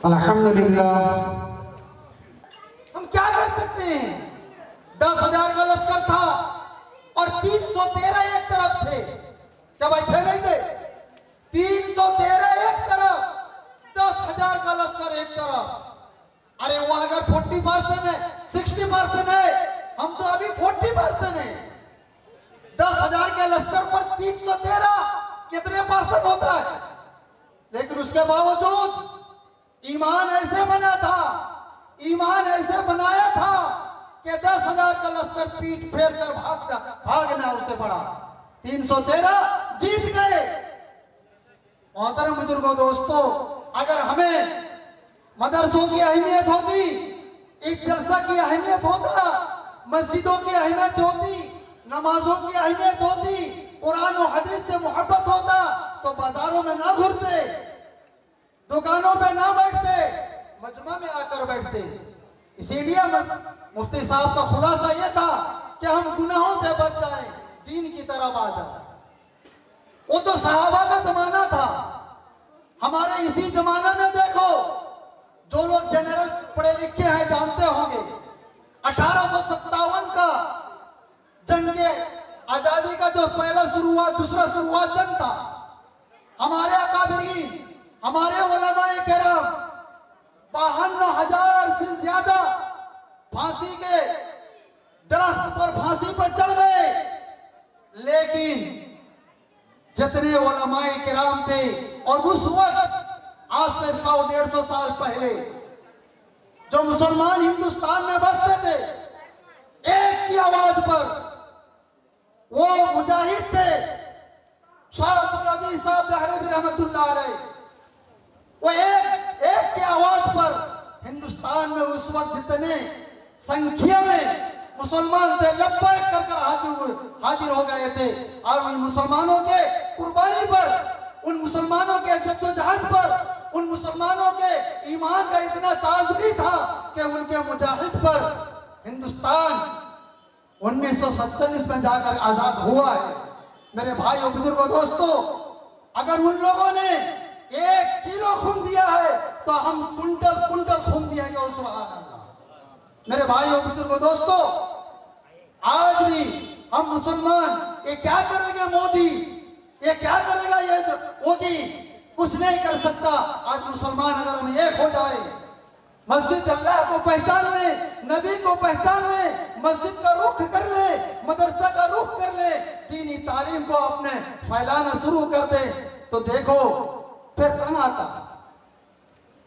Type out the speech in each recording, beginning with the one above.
अल्हम्दुलिल्लाह। हम क्या कर सकते हैं? 10,000 का लश्कर था और 313 एक तरफ थे। क्या भाई थे नहीं थे? 313 एक तरफ, 10,000 का लश्कर एक तरफ। अरे वो अगर 40% है, 60% है, हम तो अभी 40% है। 10,000 के लश्कर पर 313 कितने परसेंट होता है? लेकिन उसके बावजूद ईमान ऐसे बना था, ईमान ऐसे बनाया था कि 10,000 का लश्कर पीठ फेर कर भागना उसे पड़ा। 313 जीत गए। मोहतरम बुजुर्गों, दोस्तों, अगर हमें मदरसों की अहमियत होती, इस जलसा की अहमियत होता, मस्जिदों की अहमियत होती, नमाजों की अहमियत होती, कुरान और हदीस से मोहब्बत होता, तो बाजारों में ना घूरते, दुकानों पे ना बैठते, मजमा में आकर बैठते। इसीलिए मुफ्ती साहब का खुलासा यह था कि हम गुनाहों से बच जाएं, दीन की तरफ आ जाए। वो तो सहाबा का जमाना था। हमारे इसी जमाना में देखो, जो लोग जनरल पढ़े लिखे हैं जानते होंगे, 1857 का जंग के आजादी का जो पहला शुरुआत दूसरा शुरुआत जंग था, हमारे अकाबरीन, हमारे उलमाए किराम 52,000 से ज्यादा फांसी के दरख्त पर फांसी पर चढ़ गए। लेकिन जितने उलमाए किराम थे, और उस वक्त आज से 100-150 साल पहले जो मुसलमान हिंदुस्तान में बसते थे, एक की आवाज पर वो मुजाहिद थे शाह अब्दुल अजीज साहब दहलवी रहमतुल्लाह अलैह। वो एक की आवाज पर हिंदुस्तान में उस वक्त जितने संख्या में मुसलमान थे, लब्बैक कर हाजिर हो गए थे। और उन मुसलमानों के कुर्बानी पर, उन मुसलमानों के जद्दोजहद पर, उन मुसलमानों के ईमान का इतना ताजगी था कि उनके मुजाहिद पर हिंदुस्तान 1947 में जाकर आजाद हुआ है। मेरे भाइयों, बुजुर्गों, दोस्तों, अगर उन लोगों ने 1 किलो खून दिया है तो हम कुंटल कुंटल खून दिएंगे। सुभान अल्लाह। मेरे भाइयों, बुजुर्गों, दोस्तों, आज भी हम मुसलमान, ये क्या करेंगे मोदी, ये क्या करेगा ये मोदी, कुछ नहीं कर सकता। आज मुसलमान अगर हम एक हो जाए, मस्जिद अल्लाह को पहचान ले, नबी को पहचान ले, मस्जिद का रुख कर ले, मदरसा का रुख कर ले, दीनी तालीम को अपने फैलाना शुरू कर दे, तो देखो फिर कौन आता।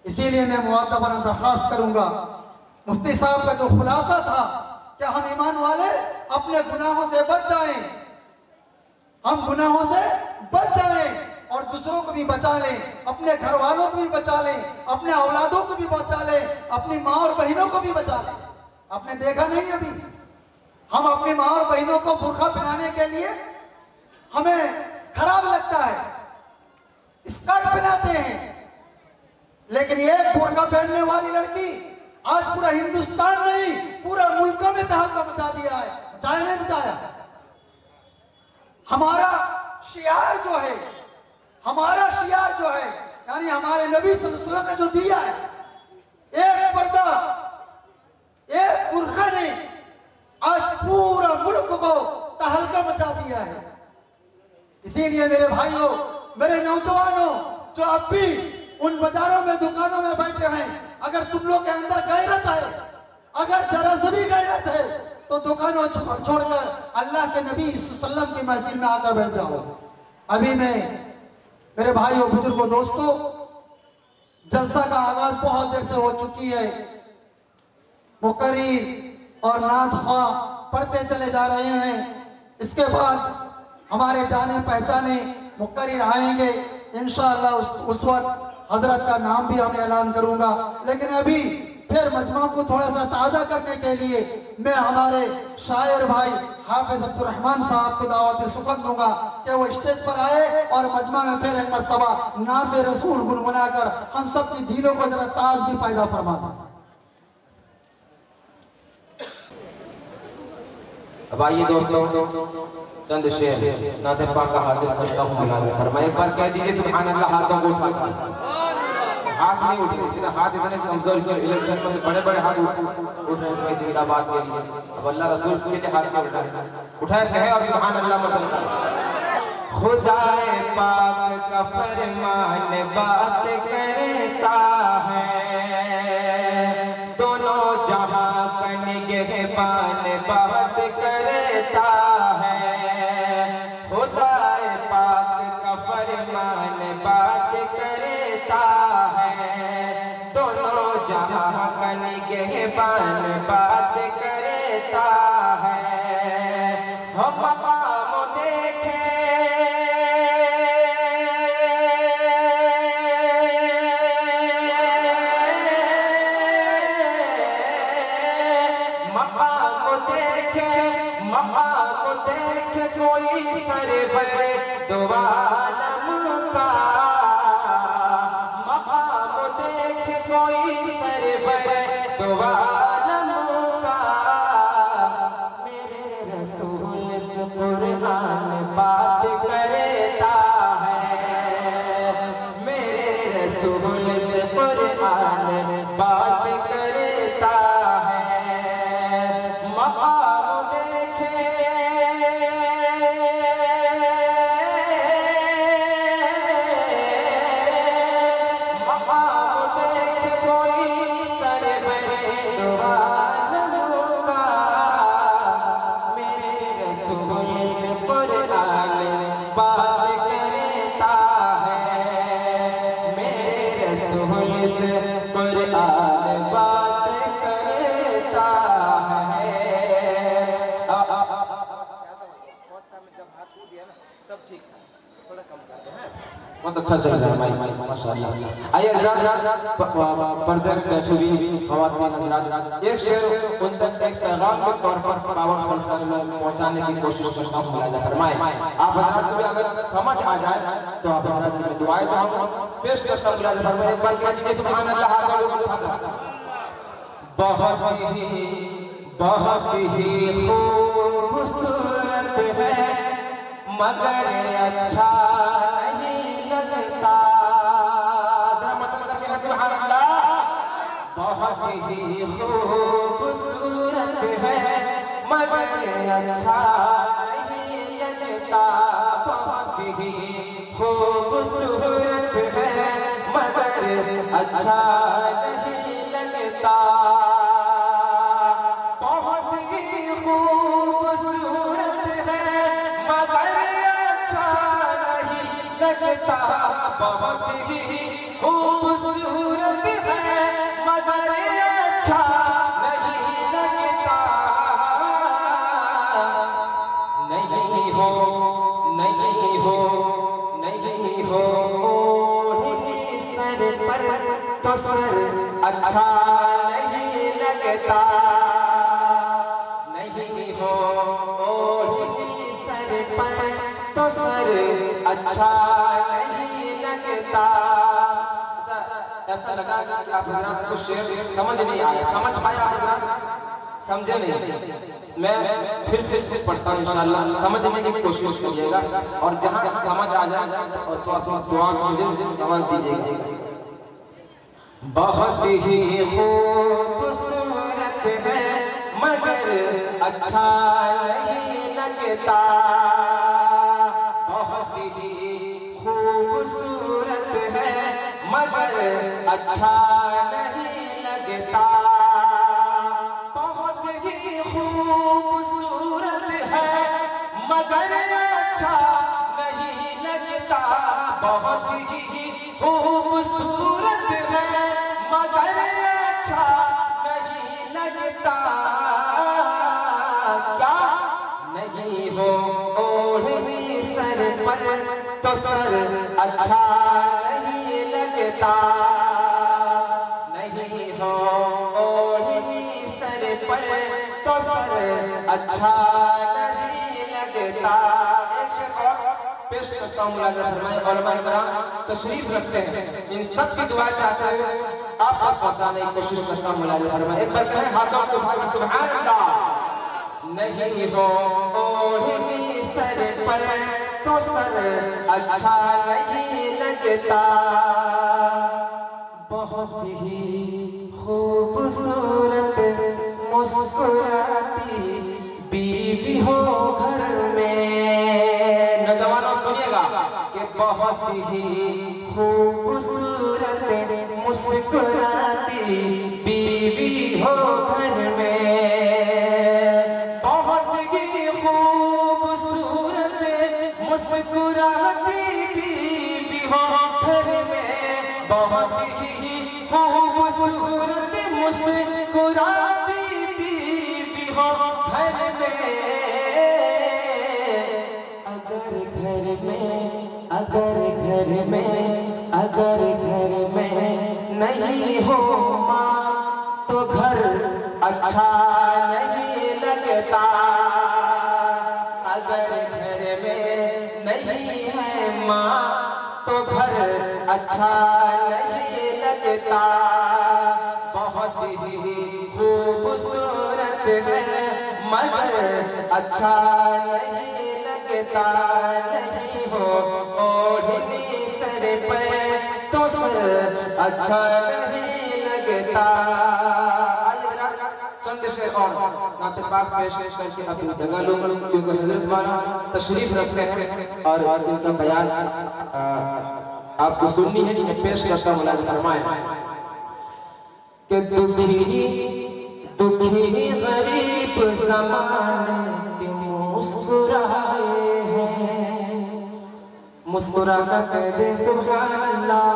इसीलिए मैं मुअत्तबरन दरख्वास्त करूंगा, मुफ्ती साहब का जो खुलासा था कि हम ईमान वाले अपने गुनाहों से बच जाएं, हम गुनाहों से बच जाएं और दूसरों को भी बचा लें, अपने घर वालों को भी बचा लें, अपने औलादों को भी बचा लें, अपनी माँ और बहनों को भी बचा लें। आपने देखा नहीं, अभी हम अपनी माँ और बहनों को बुर्का पहनाने के लिए हमें खराब लगता है, स्कर्ट पहनाते हैं, लेकिन एक बुर्का पहनने वाली लड़की आज पूरा हिंदुस्तान नहीं, पूरा मुल्क में तहलका मचा दिया है। बचाया नहीं बचाया? हमारा शियार जो है, हमारा शियार जो है, यानी हमारे नबी सल्लल्लाहु अलैहि वसल्लम ने जो दिया है, एक पर्दा, एक बुर्का ने आज पूरा मुल्क को तहलका मचा दिया है। इसीलिए मेरे भाइयों, मेरे नौजवानों, जो अब भी उन बाजारों में, दुकानों में बैठे हैं, अगर तुम लोग के अंदर गैरत है, अगर जरा सा भी गैरत है, तो दुकानों छोड़कर अल्लाह के नबी सल्लल्लाहु अलैहि वसल्लम की महफिल में आकर बैठ जाओ। अभी मैं, मेरे भाइयों, बुजुर्गों, दोस्तों, जलसा का आगाज बहुत देर से हो चुकी है। मुकर्रीर और नात ख्वाह पढ़ते चले जा रहे हैं। इसके बाद हमारे जाने पहचाने मुकर्रीर आएंगे, इंशाअल्लाह उस वक्त हजरत का नाम भी हम ऐलान करूंगा। लेकिन अभी फिर मजमा को थोड़ा सा ताज़ा करने के लिए मैं हमारे शायर भाई हाफिज अब्दुल रहमान साहब को दावत सुखन दूंगा कि वो स्टेज पर आए और मजमा में फिर एक मरतबा नाज़े रसूल गुनगुनाकर हम सब की दिलों को जरा ताज़गी पैदा फरमा दें। अब आइए दोस्तों, चंद शेर नाते पाक का हाजिर करता हूँ। फरमाए, एक बार कह दीजिए सुभान अल्लाह, हाथों को उठाकर हाथ नहीं उठे, इतने हाथ इतने कमजोर किए इलेक्शन में बड़े बड़े हाथ उठ रहे हैं पैसे की बात के लिए। अब अल्लाह रसूल के लिए हाथ नहीं उठाए कहे और सुभान अल्लाह मसल्ला। खुदाए पाक का फरमान बात करता है, दोनों जहां का निगहबान बात करता है। खुदाए पाक का फरमान बात करता है, दोनों जहां का निगहबान बात करता है। हम मकाम देखे मकाम देखे कोई सरवर दो आलम का, मकाम देखे कोई सरवर दो आलम का। मेरे रसूल से कुरान बात करता है, मेरे रसूल से कुरान बात करता है। मकाम देखे कोई सरवर दो आलम का, मेरे रसूल से कुरान बात करता है, मेरे रसूल से कुरान बात करता है। बहुत अच्छा चल रहा है भाई माशाल्लाह। आइए हज़रात पर्दे में बैठी हुई ख़वातीन हज़रात एक शेर उन तक एक पैगाम के तौर पर पावन खल्क़ में पहुंचाने की कोशिश करना मुलाज़ा फरमाएं। आप हज़रात को भी अगर समझ आ जाए तो आप हज़रात में दुआएं चाहूँगा पेश करना मुलाज़ा फरमाएं। एक बार कहिए सुभान अल्लाह। बहुत ही खूबसूरत है मगर अच्छा नहीं लगता। जरा मसला करके सुभान अल्लाह। बहुत ही खूबसूरत है मगर अच्छा नहीं लगता, बहुत ही खूबसूरत है मगर अच्छा नहीं लगता। बहुत ही खूबसूरत है मगर अच्छा नहीं लगता, बहुत ही खूबसूरत है मगर अच्छा नहीं लगता। नहीं हो ओढ़नी सर पर तो सर अच्छा नहीं लगता। नहीं हो ओढ़नी सर पर तो सर अच्छा नहीं लगता। अच्छा ऐसा लगा कि आप हज़रात को शेर समझ नहीं आया, समझ पाया आप हज़रात? समझे नहीं? मैं फिर से इसको पढ़ता हूँ इंशाअल्लाह, समझने की कोशिश कीजिएगा और जहाँ समझ आ जाए तो आप दुआ से मुझे आवाज़ दीजिएगा। बहुत ही खूबसूरत है मगर अच्छा नहीं लगता, बहुत ही खूबसूरत है मगर अच्छा नहीं लगता। बहुत ही खूबसूरत है मगर अच्छा नहीं लगता, बहुत ही खूबसूरत है मगर अच्छा नहीं लगता। क्या नहीं हो ओढ़नी सर पर तो सर अच्छा नहीं लगता। नहीं हो ओढ़नी सर पर तो सर अच्छा नहीं लगता। एक शेर और पेश करता हूँ मुलाज़ा फरमाएं। उलमा इकराम तशरीफ रखते हैं, इन सब की दुआ चाहते हैं आप तक पहुँचाने की कोशिश करता हूँ मुलाज़ा फरमाएं। एक बार कहें हाथों को उठा के सुभान अल्लाह। नहीं हो ओढ़नी सर पर तो सर अच्छा नहीं लगता, बहुत ही खूबसूरत मुस्कुराती बीवी हो घर में। नौजवानों सुनिएगा कि बहुत ही खूबसूरत मुस्कुराती बीवी हो घर में। बहुत ही खूबसूरत मुस्कुराती बीवी हो घर में। बहुत ही खूबसूरत मुस्कुराती बीवी हो घर में। अगर घर में नहीं हो माँ तो घर अच्छा नहीं लगता। अगर घर में नहीं है माँ तो घर अच्छा नहीं लगता। बहुत ही खूबसूरत है मगर अच्छा नहीं लगता। नहीं हो ओढ़नी सर पर तो सर अच्छा नहीं लगता। चंद शेर और नाते पाक पेश करके अपनी जगह लूंगा क्योंकि हजरत वाला तशरीफ रखते हैं और इनका बयान आपको सुननी है। मैं पेश करता हूँ, फरमाए कि दुखी गरीब ज़माने के मुस्कुराए हैं। मुस्कुरा कर कह दे सुभान अल्लाह।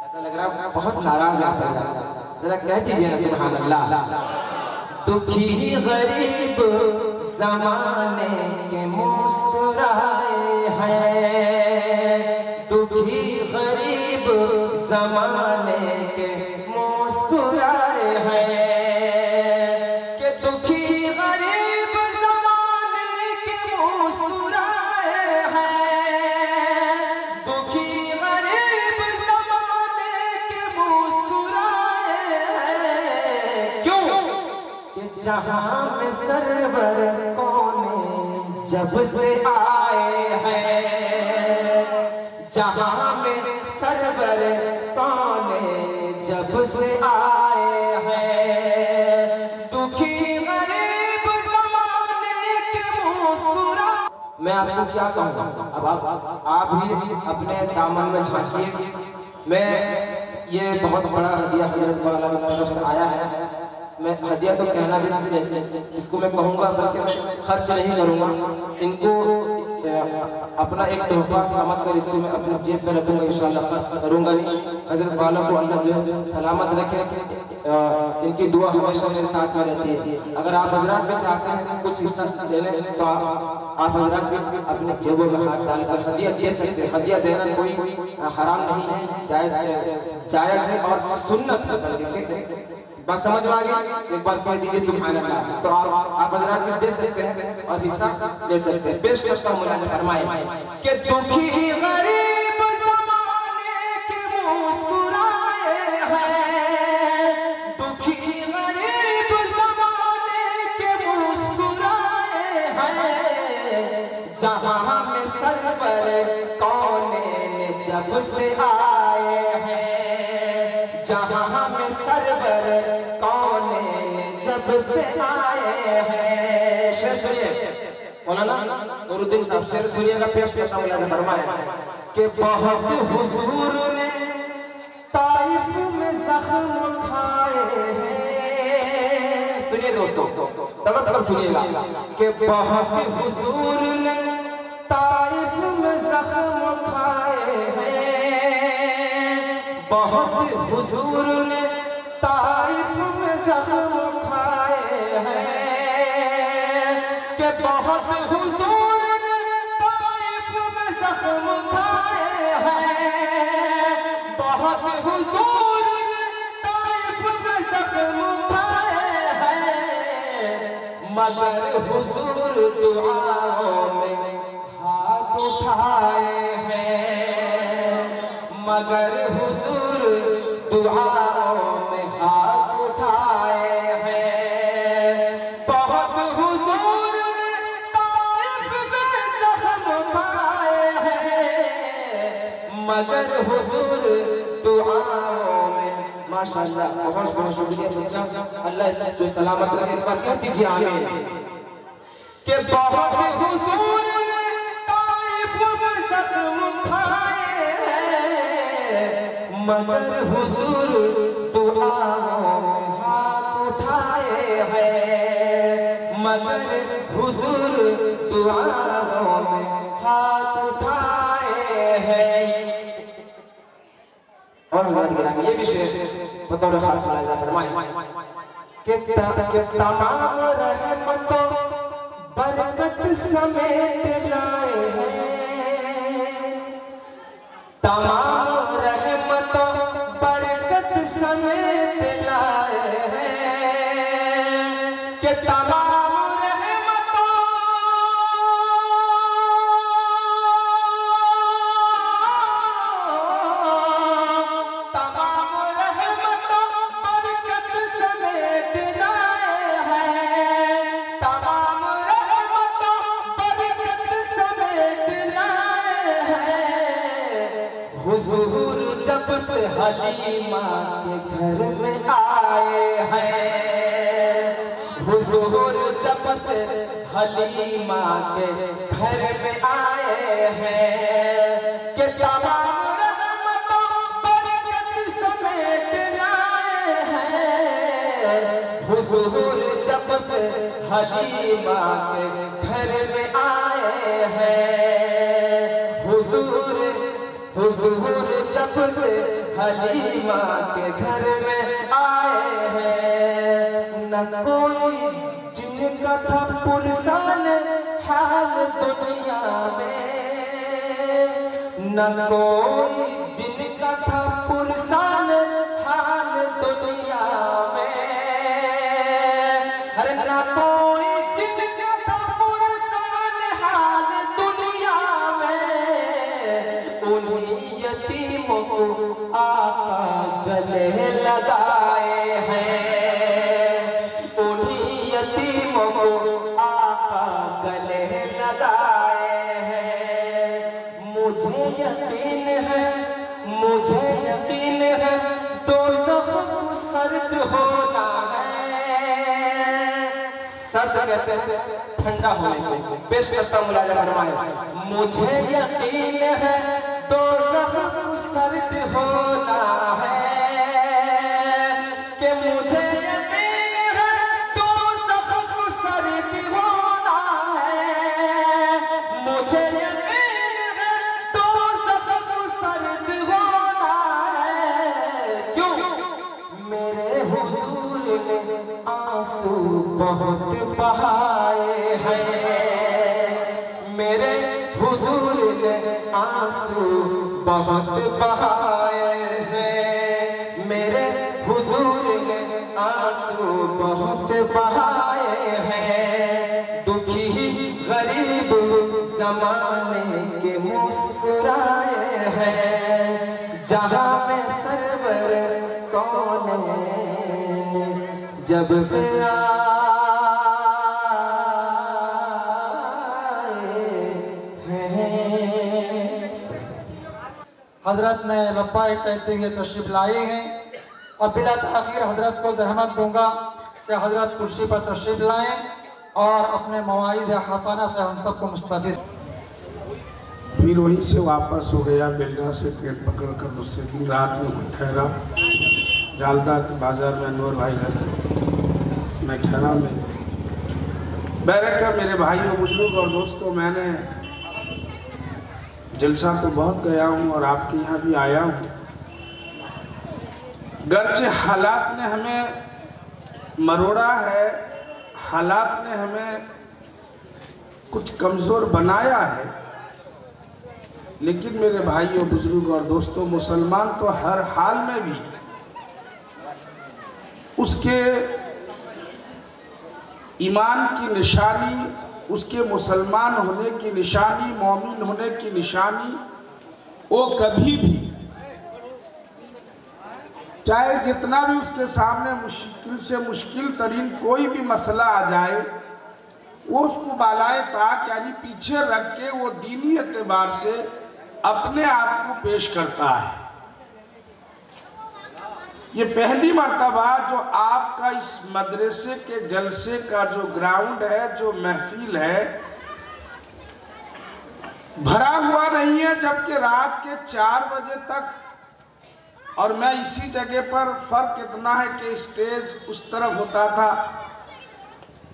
ऐसा लग रहा है बहुत नाराज है आप, जरा कह दीजिए ना सुभान अल्लाह। दुखी गरीब ज़माने के मुस्कुराए हैं। दुखी गरीब ज़माने के मुस्कुराए हैं। कि दुखी गरीब ज़माने के मुस्कुराए हैं। दुखी गरीब ज़माने के मुस्कुराए हैं। क्यों? कि जहां में सरवर कौने जब से आए हैं। जहां में सरवर कौने जब से आए हैं। दुखी गरीब ज़माने के मुस्कुरा। मैं आपको क्या कहूँगा, अब आप ही अपने दामन में झांकिए। मैं ये बहुत बड़ा हदिया हजरत वाला की तरफ से आया है। मैं हदिया तो कहना भी इसको मैं कहूँगा, बल्कि मैं खर्च नहीं करूँगा। इनको अपना एक तोहफा समझकर इसको मैं अपने जेब में रखूँगा, इंशाअल्लाह खर्च करूँगा नहीं। हजरत वालों को अल्लाह जो सलामत रखे, इनकी दुआ हमेशा मेरे साथ में रहती है। अगर आप हजरात भी चाहते हैं कुछ हिस्सा देने तो आप हजरात भी अपने जेबों में हाथ डालकर हदिया दे सकते हैं। हदिया देना कोई हराम नहीं है, जायज़ है और सुन्नत है। बस समझ में आ गया? एक बार कह दीजिए सुभान अल्लाह। तो आप हजरात भी दे सकते हैं और हिस्सा ले सकते हैं। पेश करता हूँ, मुलाज़िम फरमाए कि दुखी गरीब ज़माने के मुस्कुराए हैं। दुखी गरीब ज़माने के मुस्कुराए हैं। जहां में सरवर कौने जब से आए हैं। जहां में सरवर कौने जब से आए हैं। शेर सुनिए, मौलाना नूरुद्दीन साहब शेर सुनिएगा, पेश करता हूँ। मुलाज़िम फरमाए कि बहुत हुजूर ने ताइफ में जख्म खाए हैं। सुनिए दोस्तों, तड़प सुनिएगा कि बहुत हुजूर ने ताइफ में जख्म खाए हैं। बहुत हुजूर ने ताइफ में जख्म खाए हैं। कि बहुत हुजूर ने ताइफ में जख्म खाए हैं। बहुत हुजूर ने ताइफ में जख्म खाए हैं। मगर हुजूर दुआओं में हाथ उठाए हैं। मगर हुजूर दुआओं में हाथ उठाए हैं। बहुत हुजूर ने ताइफ में जख्म खाए हैं। मगर हुजूर दुआ माशाअल्लाह, बहुत बहुत शुक्रिया बच्चा, अल्लाह इसको सलामत रखे। एक बार कह दीजिए आमीन। के बहुत हुजूर ने ताइफ में जख्म खाए हैं, मगर हुजूर दुआओं में हाथ उठाए हैं, मगर हुजूर दुआओं में हाथ उठाए हैं। और ये भी शेर बतौर खास मुलाहिजा फरमाए कि तमाम रहमतों बरकत समेट लाए हैं, तमाम रहमतों बरकत समेट लाए हैं, कि तमाम हुजूर जब से हलीमा के घर में आए हैं, हुजूर जब से हलीमा के घर में आए हैं, कि तमाम रहमतों बरकत समेट लाए हैं। हुजूर जब से हलीमा के घर में आए हैं, हुजूर जब से हलीमा के घर में आए हैं। न कोई जिनका था पुरसान हाल दुनिया में, न कोई जिनका था पुरसान हाल दुनिया में, अरे न कोई जिनका था पुरसान हाल दुनिया में, उन्हीं यतीमों को आका गले लगाए हैं, उन्हीं यतीमों को आका गले लगाए हैं। मुझे यकीन है दोज़ख को सर्द होना है, सर्द कहते हैं ठंडा होने को, पेश करता मुलाहिजा फरमाए। मुझे यकीन है दोज़ख को सर्द होना है, कि मुझे यकीन है दोज़ख को सर्द होना है, मुझे यकीन है दोज़ख को सर्द होना है। क्यों? मेरे हुजूर ने आंसू बहुत बहाए हैं, मेरे हुजूर ने आंसू बहुत बहाए हैं, मेरे हुजूर ने आंसू बहुत बहाए हैं। दुखी गरीब जमाने के मुस्कुराए हैं, जहां में सरवर कौन है जब से हजरत ने लब्बाइक कहते हुए तशरीफ लाए हैं और बिला ताखीर हजरत को जहमत दूंगा कि हजरत कुर्सी पर तशरीफ लाएं और अपने मवाइज़ हसाना से हम सबको मुस्तफ़िज़। फिर वहीं से वापस हो गया, बेलगा से ट्रेन पकड़ कर दूसरे दिन रात में ठहरा जालदा के बाज़ार में। अनवर भाई रहते, मैं ठहरा में बैरक का। मेरे भाइयों बुजुर्ग और दोस्तों, मैंने जलसा तो बहुत गया हूँ और आपके यहाँ भी आया हूँ। गर्चे हालात ने हमें मरोड़ा है, हालात ने हमें कुछ कमज़ोर बनाया है, लेकिन मेरे भाइयों बुजुर्ग और दोस्तों, मुसलमान तो हर हाल में भी उसके ईमान की निशानी, उसके मुसलमान होने की निशानी, मोमिन होने की निशानी, वो कभी भी चाहे जितना भी उसके सामने मुश्किल से मुश्किल तरीन कोई भी मसला आ जाए, वो उसको बालाए ताक यानी पीछे रख के वो दीनी एतबार से अपने आप को पेश करता है। ये पहली मर्तबा जो आपका इस मदरसे के जलसे का जो ग्राउंड है, जो महफिल है, भरा हुआ नहीं है, जबकि रात के 4 बजे तक, और मैं इसी जगह पर, फर्क इतना है कि स्टेज उस तरफ होता था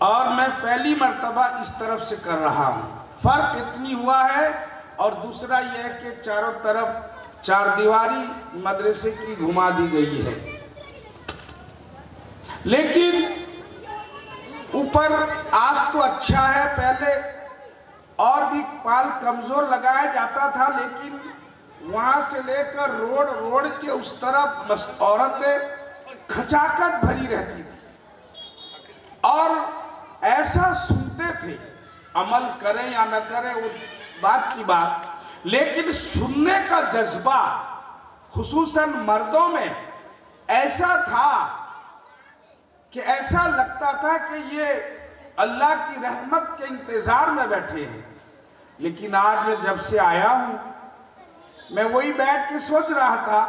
और मैं पहली मर्तबा इस तरफ से कर रहा हूं। फर्क इतनी हुआ है। और दूसरा यह है कि चारों तरफ 4 दीवारी मदरसे की घुमा दी गई है, लेकिन ऊपर आज तो अच्छा है। पहले और भी पाल कमजोर लगाया जाता था, लेकिन वहां से लेकर रोड के उस तरफ औरतें खचाखच भरी रहती थी और ऐसा सुनते थे, अमल करें या न करें वो बात की बात, लेकिन सुनने का जज्बा खुसूसन मर्दों में ऐसा था कि ऐसा लगता था कि ये अल्लाह की रहमत के इंतजार में बैठे हैं। लेकिन आज मैं जब से आया हूं, मैं वही बैठ के सोच रहा था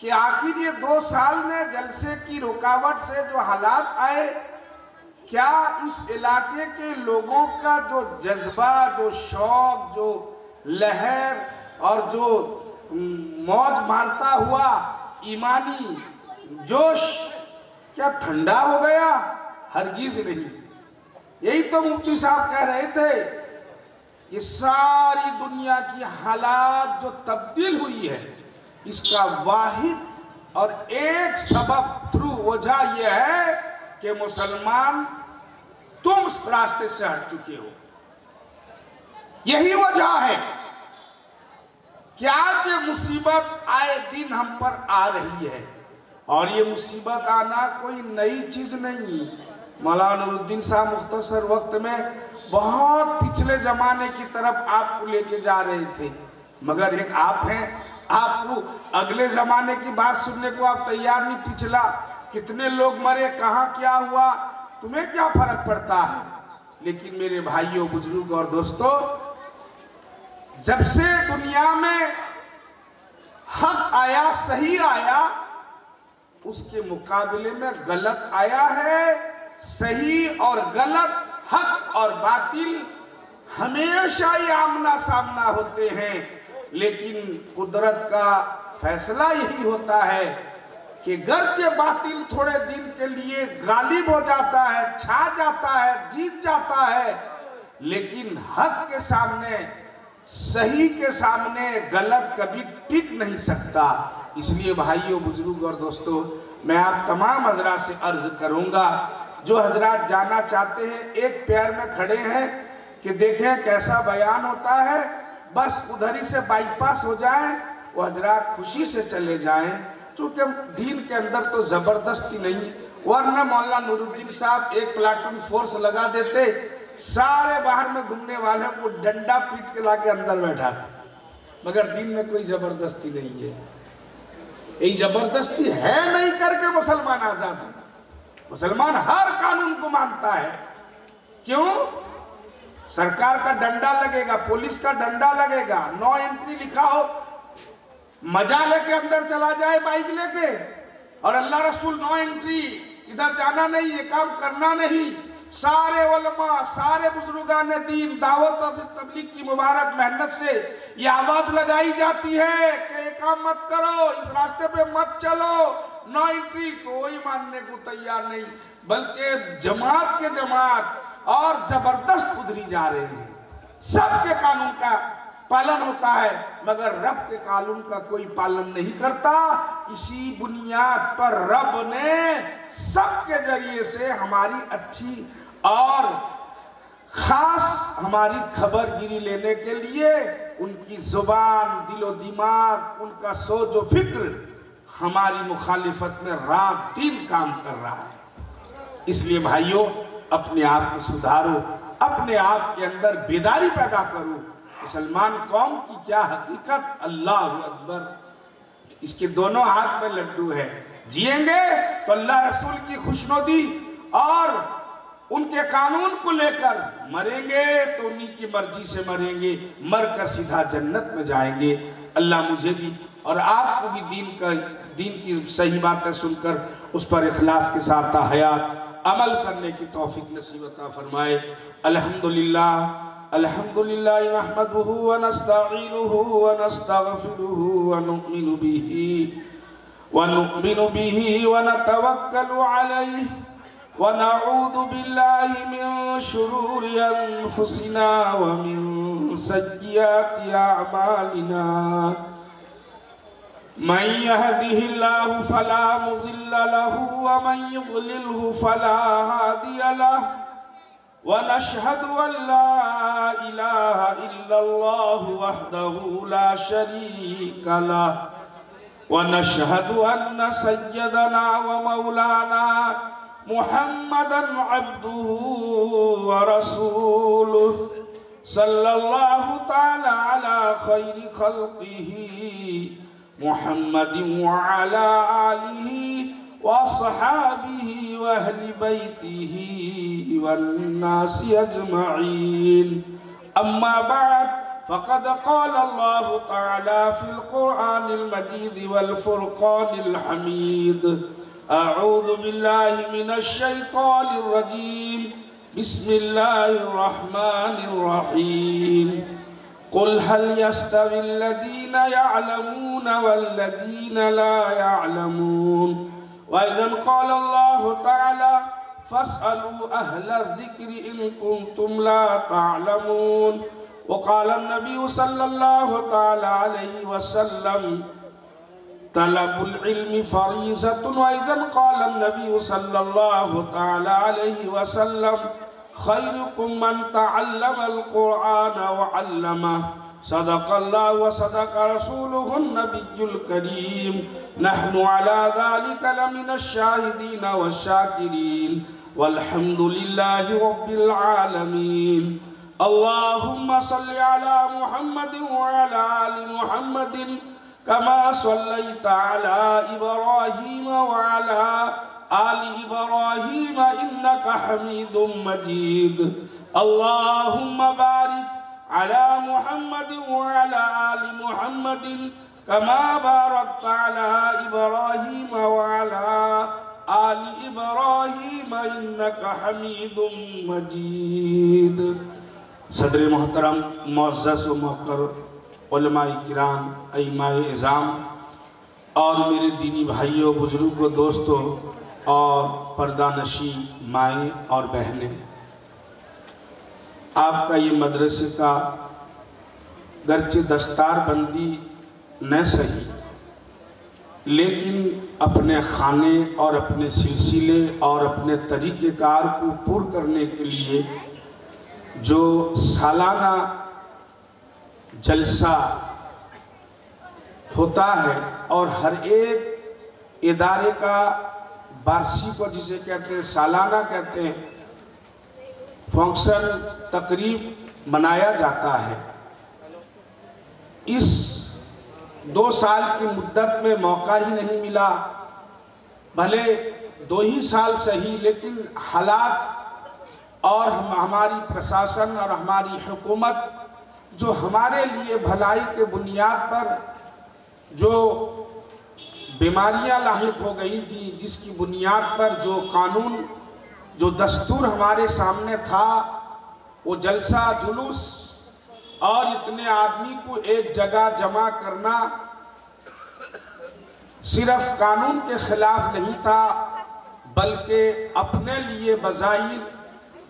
कि आखिर ये 2 साल में जलसे की रुकावट से जो हालात आए, क्या इस इलाके के लोगों का जो जज्बा, जो शौक, जो लहर और जो मौज मारता हुआ ईमानी जोश, क्या ठंडा हो गया? हरगिज नहीं। यही तो मुफ्ती साहब कह रहे थे, ये सारी दुनिया की हालात जो तब्दील हुई है, इसका वाहिद और एक सबब थ्रू वजह यह है कि मुसलमान तुम इस रास्ते से हट चुके हो। यही वजह है कि आज ये मुसीबत आए दिन हम पर आ रही है, और ये मुसीबत आना कोई नई चीज नहीं। मौलाना नूरुद्दीन साहब मुख्तसर वक्त में बहुत पिछले जमाने की तरफ आपको लेके जा रहे थे, मगर एक आप हैं, आपको अगले जमाने की बात सुनने को आप तैयार नहीं। पिछला कितने लोग मरे, कहां क्या हुआ, तुम्हें क्या फर्क पड़ता है? लेकिन मेरे भाइयों, बुजुर्ग और दोस्तों, जब से दुनिया में हक आया, सही आया, उसके मुकाबले में गलत आया है। सही और गलत, हक और बातिल हमेशा ही आमना सामना होते हैं, लेकिन कुदरत का फैसला यही होता है कि गर्चे बातिल थोड़े दिन के लिए गालिब हो जाता है, छा जाता है, जीत जाता है, लेकिन हक के सामने, सही के सामने गलत कभी टिक नहीं सकता। इसलिए भाइयों, बुजुर्ग और दोस्तों, मैं आप तमाम हजरात से अर्ज करूंगा, जो हजरात जाना चाहते हैं, एक पैर में खड़े हैं कि देखें कैसा बयान होता है, बस उधर ही से बाईपास हो जाए, वो हजरात खुशी से चले जाएं, क्योंकि दीन के अंदर तो जबरदस्ती नहीं। वरना मौलाना नूरुद्दीन साहब एक प्लाटून फोर्स लगा देते, सारे बाहर में घूमने वाले को डंडा पीट के लाके अंदर बैठाते, मगर दीन में कोई जबरदस्ती नहीं है। ये जबरदस्ती है नहीं करके मुसलमान आजाद है। मुसलमान हर कानून को मानता है। क्यों? सरकार का डंडा लगेगा, पुलिस का डंडा लगेगा, नो एंट्री लिखा हो, मजा लेके अंदर चला जाए बाइक लेके, और अल्लाह रसूल नो एंट्री, इधर जाना नहीं, ये काम करना नहीं। सारे उलमा, सारे बुजुर्गान दीन, दावत और तबलीग की मुबारक मेहनत से ये आवाज लगाई जाती है कि ये काम मत करो, इस रास्ते पे मत चलो, नो एंट्री। कोई मानने को तैयार नहीं, बल्कि जमात के जमात और जबरदस्त उधरी जा रहे हैं। सबके कानून का पालन होता है, मगर रब के कानून का कोई पालन नहीं करता। इसी बुनियाद पर रब ने सबके जरिए से हमारी अच्छी और खास हमारी खबरगिरी लेने के लिए उनकी जुबान, दिलो दिमाग, उनका सोच और फिक्र हमारी मुखालिफत में रात दिन काम कर रहा है। इसलिए भाइयों, अपने आप को सुधारो, अपने आप के अंदर बेदारी पैदा करो। मुसलमान कौम की क्या हकीकत, अल्लाह अकबर, इसके दोनों हाथ में लड्डू है। जिएंगे तो अल्लाह रसूल की खुशनुदी और उनके कानून को लेकर मरेंगे तो उन्हीं की मर्जी से मरेंगे, मरकर सीधा जन्नत में जाएंगे। अल्लाह मुझे भी और आपको भी दीन की सही बातें सुनकर उस पर इखलास के साथ हयात अमल करने की तौफीक नसीब अता फरमाए। अल्हम्दुलिल्लाह अल्हम्दुलिल्लाह नहमदुहु व नस्तईनुहु व नस्तगफिरुहु व नुमिनु बिही व नतवक्कलु अलैहि व नऊदु बिल्लाहि मिन शुरूरि अनफुसिना व मिन सय्यिआति अअमालिना। मन यहदिहिल्लाहु फला मुज़िल्ल लहु व मन युज़लिल्हु फला हादिय लहु व नशहदु अन ला इलाहा इल्लल्लाहु वहदहु ला शरीका लहु व नशहदु अन्न सय्यदना व मौलाना मुहम्मदन अब्दुहु व रसूलुहु सल्लल्लाहु तआला अला खैरि खल्क़िही मुहम्मदिन व अला आलिही व अस्हाबिही व अहलि बैतिही वन्नासि अजमईन। अम्मा बाद फ़क़द क़ाल अल्लाहु तआला फ़िल क़ुरआनिल मजीद वल फ़ुरक़ानिल हमीद। अऊज़ु बिल्लाहि मिनश शैतानिर रजीम। बिस्मिल्लाहिर रहमानिर रहीम। क़ुल हल यस्तविल लज़ीना यअलमून वल्लज़ीना ला यअलमून। व इज़न क़ाल अल्लाहु तआला फ़स्अलू अहलज़ ज़िक्रि इन कुन्तुम ला तअलमून। व क़ाल अन्नबी सल्लल्लाहु तआला अलैहि वसल्लम तलबुल इल्मि फ़रीज़तुन। व इज़न क़ाल अन्नबी सल्लल्लाहु तआला अलैहि वसल्लम खैरुकुम मन तअल्लमल क़ुरआन व अल्लमह। सदक़ल्लाहु व सदक़ रसूलुहुन नबियुल करीम। नहनु अला ज़ालिका लमिनश शाहिदीन वश्शाकिरीन वल्हम्दुलिल्लाहि रब्बिल आलमीन। अल्लाहुम्मा सल्लि अला मुहम्मदिन व अला आलि मुहम्मदिन कमा सल्लैता अला इब्राहीम व अला आलि इब्राहीम इन्नका हमीदुम मजीद। अल्लाहुम्मा बारिक अला मुहम्मदिन व अला आलि मुहम्मदिन कमा बारकता अला इब्राहीम व अला आलि इब्राहीम इन्नका हमीदुम मजीद। सदर मोहतरम मुअज़्ज़ज़ व मुहक़्क़र उलमाए किराम, अइम्माए इज़ाम और मेरे दीनी भाइयों, बुजुर्गों, दोस्तों और पर्दानशी माएँ और बहनें, आपका ये मदरसे का गर्चे दस्तारबंदी न सही लेकिन अपने खाने और अपने सिलसिले और अपने तरीक़ेकार को पूर्ण करने के लिए जो सालाना जलसा होता है और हर एक इदारे का वार्षिक और जिसे कहते हैं सालाना कहते हैं फंक्शन तकरीब मनाया जाता है। इस 2 साल की मुद्दत में मौका ही नहीं मिला, भले 2 ही साल सही, लेकिन हालात और हमारी प्रशासन और हमारी हुकूमत जो हमारे लिए भलाई के बुनियाद पर जो बीमारियां लाहिक हो गई थी, जिसकी बुनियाद पर जो कानून जो दस्तूर हमारे सामने था, वो जलसा जुलूस और इतने आदमी को एक जगह जमा करना सिर्फ कानून के खिलाफ नहीं था, बल्कि अपने लिए बज़ाहिर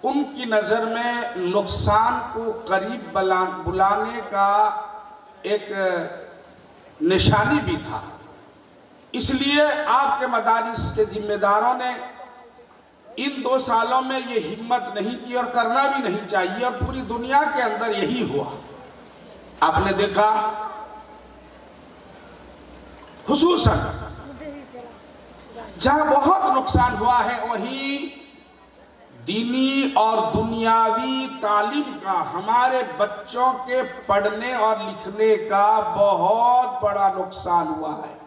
उनकी नज़र में नुकसान को करीब बुलाने का एक निशानी भी था। इसलिए आपके मदारिस के जिम्मेदारों ने इन 2 सालों में ये हिम्मत नहीं की और करना भी नहीं चाहिए, और पूरी दुनिया के अंदर यही हुआ। आपने देखा हुसूसन जहां बहुत नुकसान हुआ है, वहीं दीनी और दुनियावी तालीम का, हमारे बच्चों के पढ़ने और लिखने का बहुत बड़ा नुकसान हुआ है।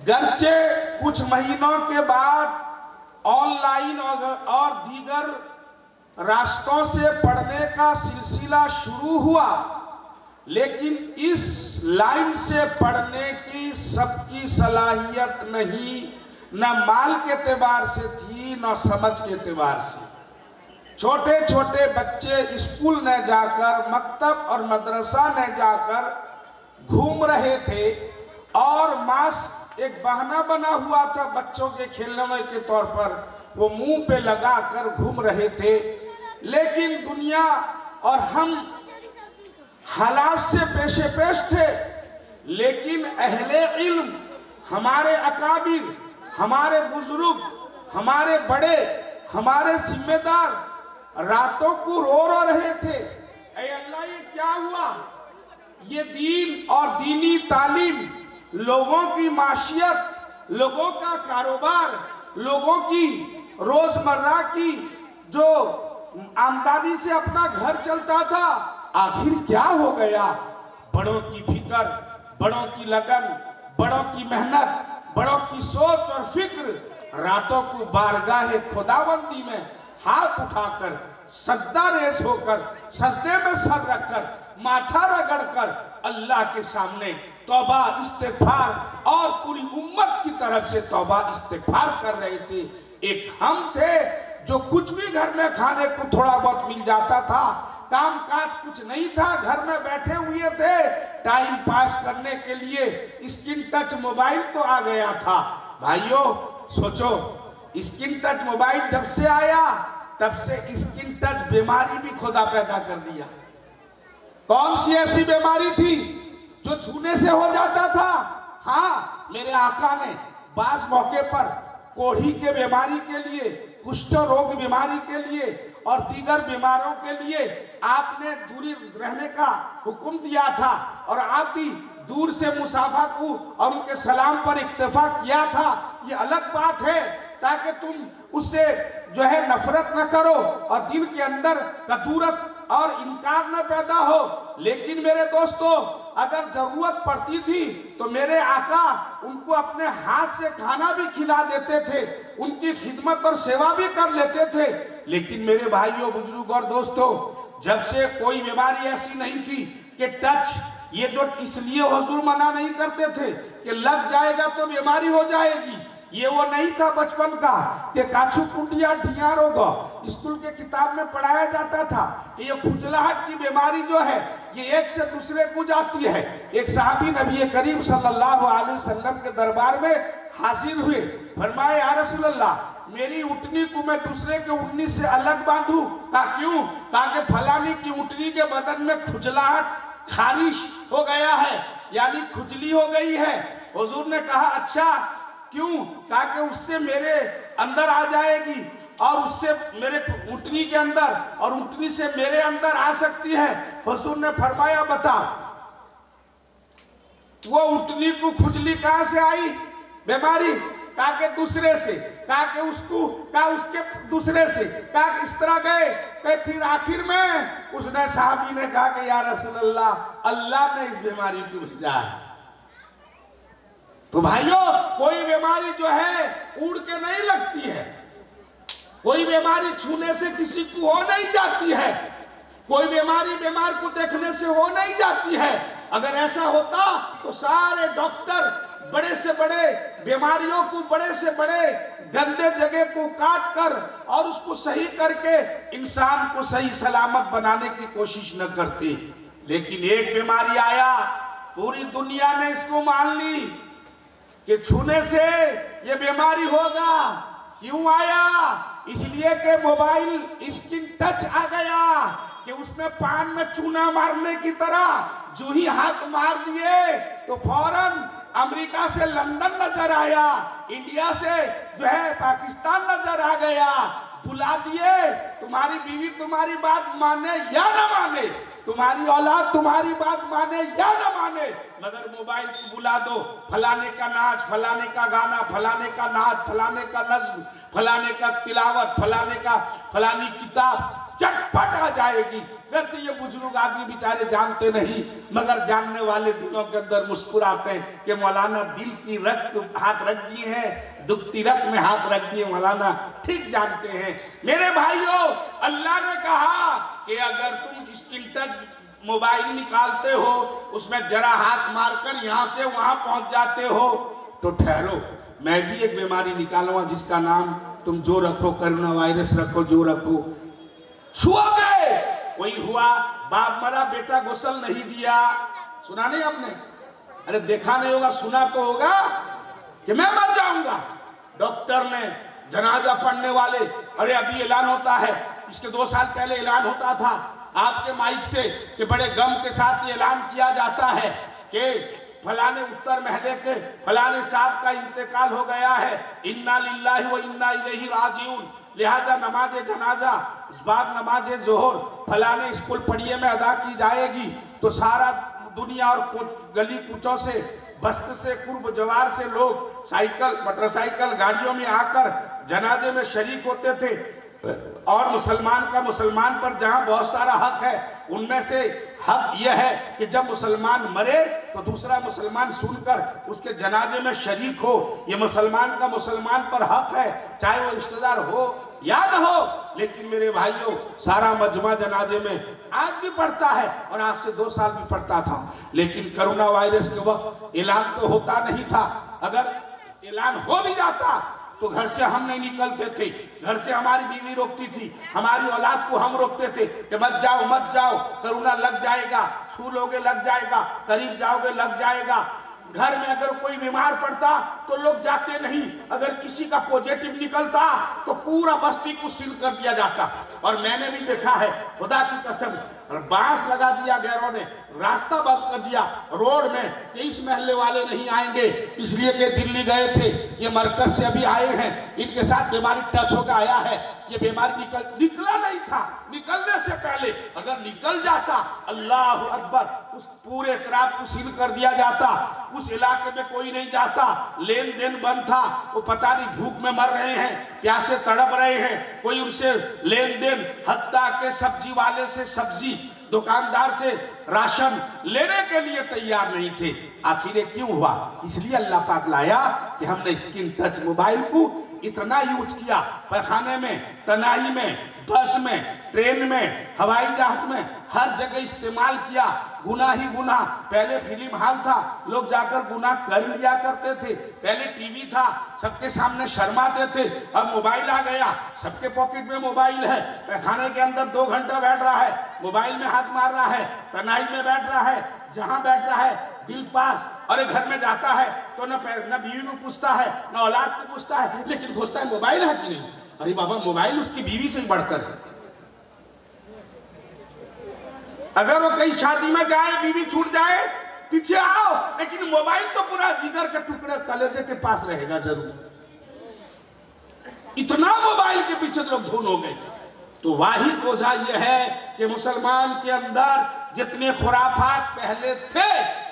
गर्चे कुछ महीनों के बाद ऑनलाइन और दीगर रास्तों से पढ़ने का सिलसिला शुरू हुआ, लेकिन इस लाइन से पढ़ने की सबकी सलाहियत नहीं, न माल के एतबार से थी न समझ के एतबार से। छोटे छोटे बच्चे स्कूल न जाकर, मकतब और मदरसा न जाकर घूम रहे थे और मास्क एक बहाना बना हुआ था बच्चों के खेलने के तौर पर, वो मुंह पे लगा कर घूम रहे थे। लेकिन दुनिया और हम हालात से पेशे पेश थे, लेकिन अहले इल्म, हमारे अकाबिर, हमारे बुजुर्ग, हमारे बड़े, हमारे जिम्मेदार रातों को रो रहे थे, ऐ अल्लाह ये क्या हुआ? ये दीन और दीनी तालीम, लोगों की माशियत, लोगों का कारोबार, लोगों की रोजमर्रा की जो आमदनी से अपना घर चलता था, आखिर क्या हो गया? बड़ों की फिक्र, बड़ों की लगन, बड़ों की मेहनत, बड़ों की सोच और फिक्र रातों को बारगाहे खुदाबंदी में हाथ उठाकर, सजदा रेस होकर, सजदे में सर रखकर, माथा रगड़कर अल्लाह के सामने तौबा इस्तिगफार और पूरी उम्मत की तरफ से तौबा इस्तिगफार कर रहे थे। एक हम थे जो कुछ भी घर में खाने को थोड़ा बहुत मिल जाता था, काम काज कुछ नहीं था, घर में बैठे हुए थे, टाइम पास करने के लिए स्क्रीन टच मोबाइल तो आ गया था। भाइयों सोचो, स्क्रीन टच मोबाइल जब से आया तब से स्क्रीन टच बीमारी भी खुदा पैदा कर दिया। कौन सी ऐसी बीमारी थी जो छूने से हो जाता था? हाँ, मेरे आका ने बास मौके पर कोढ़ी के बीमारी के लिए, कुष्ठ रोग बीमारी के लिए और दीगर बीमारों के लिए आपने दूरी रहने का हुक्म दिया था, और आप भी दूर से मुसाफा को और उनके सलाम पर इक्तफा किया था। ये अलग बात है, ताकि तुम उससे जो है नफरत न करो और दिल के अंदर कदूरत और इनकार न पैदा हो। लेकिन मेरे दोस्तों, अगर जरूरत पड़ती थी तो मेरे आका उनको अपने हाथ से खाना भी खिला देते थे, उनकी खिदमत और सेवा भी कर लेते थे। लेकिन मेरे भाइयों, बुजुर्ग और दोस्तों, जब से कोई बीमारी ऐसी नहीं थी कि टच, ये जो इसलिए हुजूर मना नहीं करते थे कि लग जाएगा तो बीमारी हो जाएगी, ये वो नहीं था बचपन का कि काछू कुंडिया ढियार होगा। स्कूल के किताब में पढ़ाया जाता था कि ये खुजलाहट की बीमारी जो है ये एक से दूसरे को जाती है। एक सहाबी नबी करीम सल्लल्लाहु अलैहि वसल्लम के दरबार में हाजिर हुए, फरमाए या रसूल अल्लाह, मेरी उटनी को मैं दूसरे के उटनी से अलग बांधूं? कहा क्यों? कहा कि फलानी की उटनी के बदन में खुजलाहट, खारिश हो गया है, यानी खुजली हो गई है। हुजूर ने कहा अच्छा क्यों? कहा कि उससे मेरे अंदर आ जाएगी और उससे मेरे उटनी के अंदर और उटनी से मेरे अंदर आ सकती है। हुजूर ने फरमाया बता, वो उटनी को खुजली कहां से आई बीमारी? कहा कि दूसरे से। कहा कि उसको, कहा उसके दूसरे से। कहा इस तरह गए। फिर आखिर में उसने, साहबी ने कहा कि या रसूल अल्लाह, अल्लाह ने इस बीमारी को भेजा है। तो भाइयों, कोई बीमारी जो है उड़ के नहीं लगती है, कोई बीमारी छूने से किसी को हो नहीं जाती है, कोई बीमारी बीमार को देखने से हो नहीं जाती है। अगर ऐसा होता तो सारे डॉक्टर बड़े से बड़े बीमारियों को, बड़े से बड़े गंदे जगह को काट कर और उसको सही करके इंसान को सही सलामत बनाने की कोशिश न करते। लेकिन एक बीमारी आया, पूरी दुनिया ने इसको मान ली कि छूने से ये बीमारी होगा। क्यों आया? इसलिए कि मोबाइल स्क्रीन टच आ गया कि उसमें पान में चूना मारने की तरह जो ही हाथ मार दिए तो फौरन अमेरिका से लंदन नजर आया, इंडिया से जो है पाकिस्तान नजर आ गया। बुला दिए, तुम्हारी बीवी तुम्हारी बात माने या न माने, तुम्हारी औलाद तुम्हारी बात माने या न माने, मगर मोबाइल को बुला दो, फलाने का नाच, फलाने का गाना, फलाने का नाच, फलाने का नज्म, फलाने का तिलावत, फलाने का फलानी किताब चटपट आ जाएगी। घर से ये बुजुर्ग आदमी बेचारे जानते नहीं, मगर जानने वाले दिलों के अंदर मुस्कुराते हैं कि मौलाना दिल की रग हाथ रख दिए हैं, दुखती रग में हाथ रख दिए मौलाना, ठीक जानते हैं। मेरे भाइयों, अल्लाह ने कहा कि अगर तुम स्क्रीन टच मोबाइल निकालते हो, उसमें जरा हाथ मारकर यहां से वहां पहुंच जाते हो, तो ठहरो, मैं भी एक बीमारी निकालूंगा जिसका नाम तुम जो रखो, कोरोना वायरस रखो, जो रखो, छुओगे वही हुआ। बाप मरा, बेटा गुस्ल नहीं दिया, सुना नहीं आपने? अरे देखा नहीं होगा, सुना तो होगा कि मैं मर जाऊंगा। डॉक्टर ने जनाजा पढ़ने वाले, अरे अभी ऐलान होता है, इसके 2 साल पहले ऐलान होता था आपके माइक से कि बड़े गम के साथ ये ऐलान किया जाता है कि फलाने उत्तर महले के फलाने साहब का इंतकाल हो गया है, इन्ना लिल्लाहि व इन्ना इलैहि राजिऊन, लिहाजा नमाज जनाजा इस बार नमाज जोहर फलाने स्कूल पड़िए में अदा की जाएगी। तो सारा दुनिया और गली कूचों से, बस्त से, कुर्ब जवार से लोग साइकिल मोटरसाइकिल गाड़ियों में आकर जनाजे में शरीक होते थे। और मुसलमान का मुसलमान पर जहां बहुत सारा हक है, उनमें से हक यह है कि जब मुसलमान मरे तो दूसरा मुसलमान सुनकर उसके जनाजे में शरीक हो। ये मुसलमान का मुसलमान पर हक है, चाहे वो रिश्तेदार हो या न हो। लेकिन मेरे भाइयों, सारा मजमा जनाजे में आज भी पढ़ता है और आज से 2 साल भी पढ़ता था। लेकिन कोरोना वायरस के वक्त ऐलान तो होता नहीं था। अगर ऐलान हो भी जाता तो घर से हम नहीं निकलते थे, घर से हमारी बीवी रोकती थी, हमारी औलाद को हम रोकते थे कि मत जाओ मत जाओ, कोरोना लग जाएगा, छू लोगे लग जाएगा, करीब जाओगे लग जाएगा। घर में अगर कोई बीमार पड़ता तो लोग जाते नहीं, अगर किसी का पॉजिटिव निकलता तो पूरा बस्ती को सील कर दिया जाता। और मैंने भी देखा है, खुदा की कसम, बांस लगा दिया गैरों ने, रास्ता बंद कर दिया रोड में कि इस महल्ले वाले नहीं आएंगे, इसलिए कि दिल्ली गए थे, ये मरकज से अभी आए हैं, इनके साथ बीमारी टच होकर आया है, ये बीमारी निकला नहीं था। निकलने से पहले अगर निकल जाता, अल्लाह अकबर, उस पूरे इतराब को सील कर दिया जाता, उस इलाके में कोई नहीं जाता, लेन देन बंद था। वो पता नहीं भूख में मर रहे हैं, प्यासे तड़प रहे हैं, कोई उनसे लेन देन, हत्ता के सब्जी वाले से सब्जी, दुकानदार से राशन लेने के लिए तैयार नहीं थे। आखिर क्यों हुआ? इसलिए अल्लाह पाक लाया कि हमने स्क्रीन टच मोबाइल को इतना यूज किया, पैखाने में, तनाई में, बस में, ट्रेन में, हवाई जहाज में, हर जगह इस्तेमाल किया। गुनाह ही गुनाह। पहले फिल्म हॉल था, लोग जाकर गुनाह कर लिया करते थे। पहले टीवी था, सबके सामने शर्माते थे। अब मोबाइल आ गया, सबके पॉकेट में मोबाइल है, पैखाने के अंदर 2 घंटा बैठ रहा है, मोबाइल में हाथ मार रहा है, तनाई में बैठ रहा है, जहां बैठ रहा है दिल पास। अरे घर में जाता है तो न बीवी को पूछता है, न औलाद को पूछता है, लेकिन पूछता है मोबाइल है कि नहीं। अरे बाबा, मोबाइल उसकी बीवी से ही बढ़कर है। अगर वो कहीं शादी में जाए, बीवी छूट जाए, पीछे आओ, लेकिन मोबाइल तो पूरा जिगर के टुकड़े कलेजे के पास रहेगा जरूर। इतना मोबाइल के पीछे लोग धुन हो गए। तो वाहिद वजह यह है कि मुसलमान के अंदर जितने खुराफात पहले थे,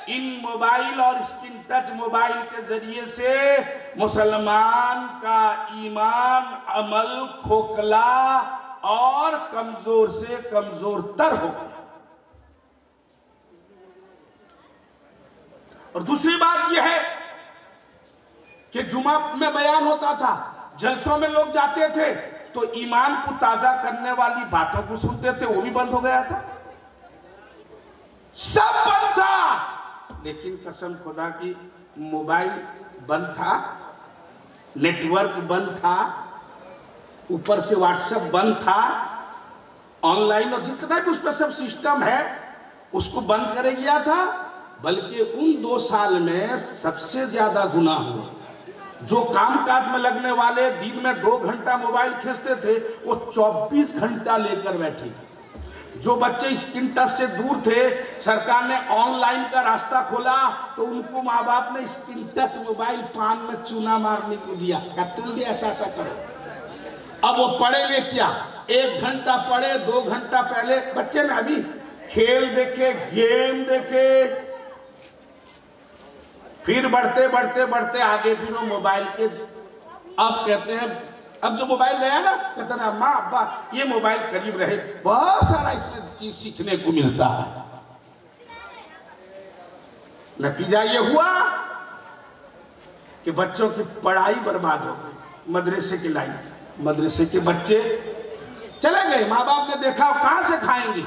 इन मोबाइल और स्क्रीन टच मोबाइल के जरिए से मुसलमान का ईमान, अमल खोखला और कमजोर से कमजोर तर हो गया। और दूसरी बात यह है कि जुमा में बयान होता था, जलसों में लोग जाते थे, तो ईमान को ताजा करने वाली बातों को सुनते थे, वो भी बंद हो गया था, सब बंद था। लेकिन कसम खुदा की, मोबाइल बंद था, नेटवर्क बंद था, ऊपर से व्हाट्सएप बंद था, ऑनलाइन और जितना भी उस पर सब सिस्टम है उसको बंद कर दिया था। बल्कि उन 2 साल में सबसे ज्यादा गुनाह हुआ। जो कामकाज में लगने वाले दिन में 2 घंटा मोबाइल खींचते थे, वो 24 घंटा लेकर बैठे। जो बच्चे स्क्रीन टच से दूर थे, सरकार ने ऑनलाइन का रास्ता खोला, तो उनको माँ बाप ने स्क्रीन टच मोबाइल पान में चूना मारने को दिया, क्या तुम भी ऐसा करो। अब वो पढ़ेंगे क्या? 1 घंटा पढ़े, 2 घंटा पहले बच्चे ना अभी खेल देखे, गेम देखे, फिर बढ़ते बढ़ते बढ़ते आगे फिर वो मोबाइल के, अब कहते हैं अब जो मोबाइल गया ना, कहते ना अम्मा अब्बा ये मोबाइल करीब रहे, बहुत सारा इसमें चीज सीखने को मिलता है। नतीजा ये हुआ कि बच्चों की पढ़ाई बर्बाद हो गई। मदरसे की लाइन, मदरसे के बच्चे चले गए, माँ बाप ने देखा कहां से खाएंगे,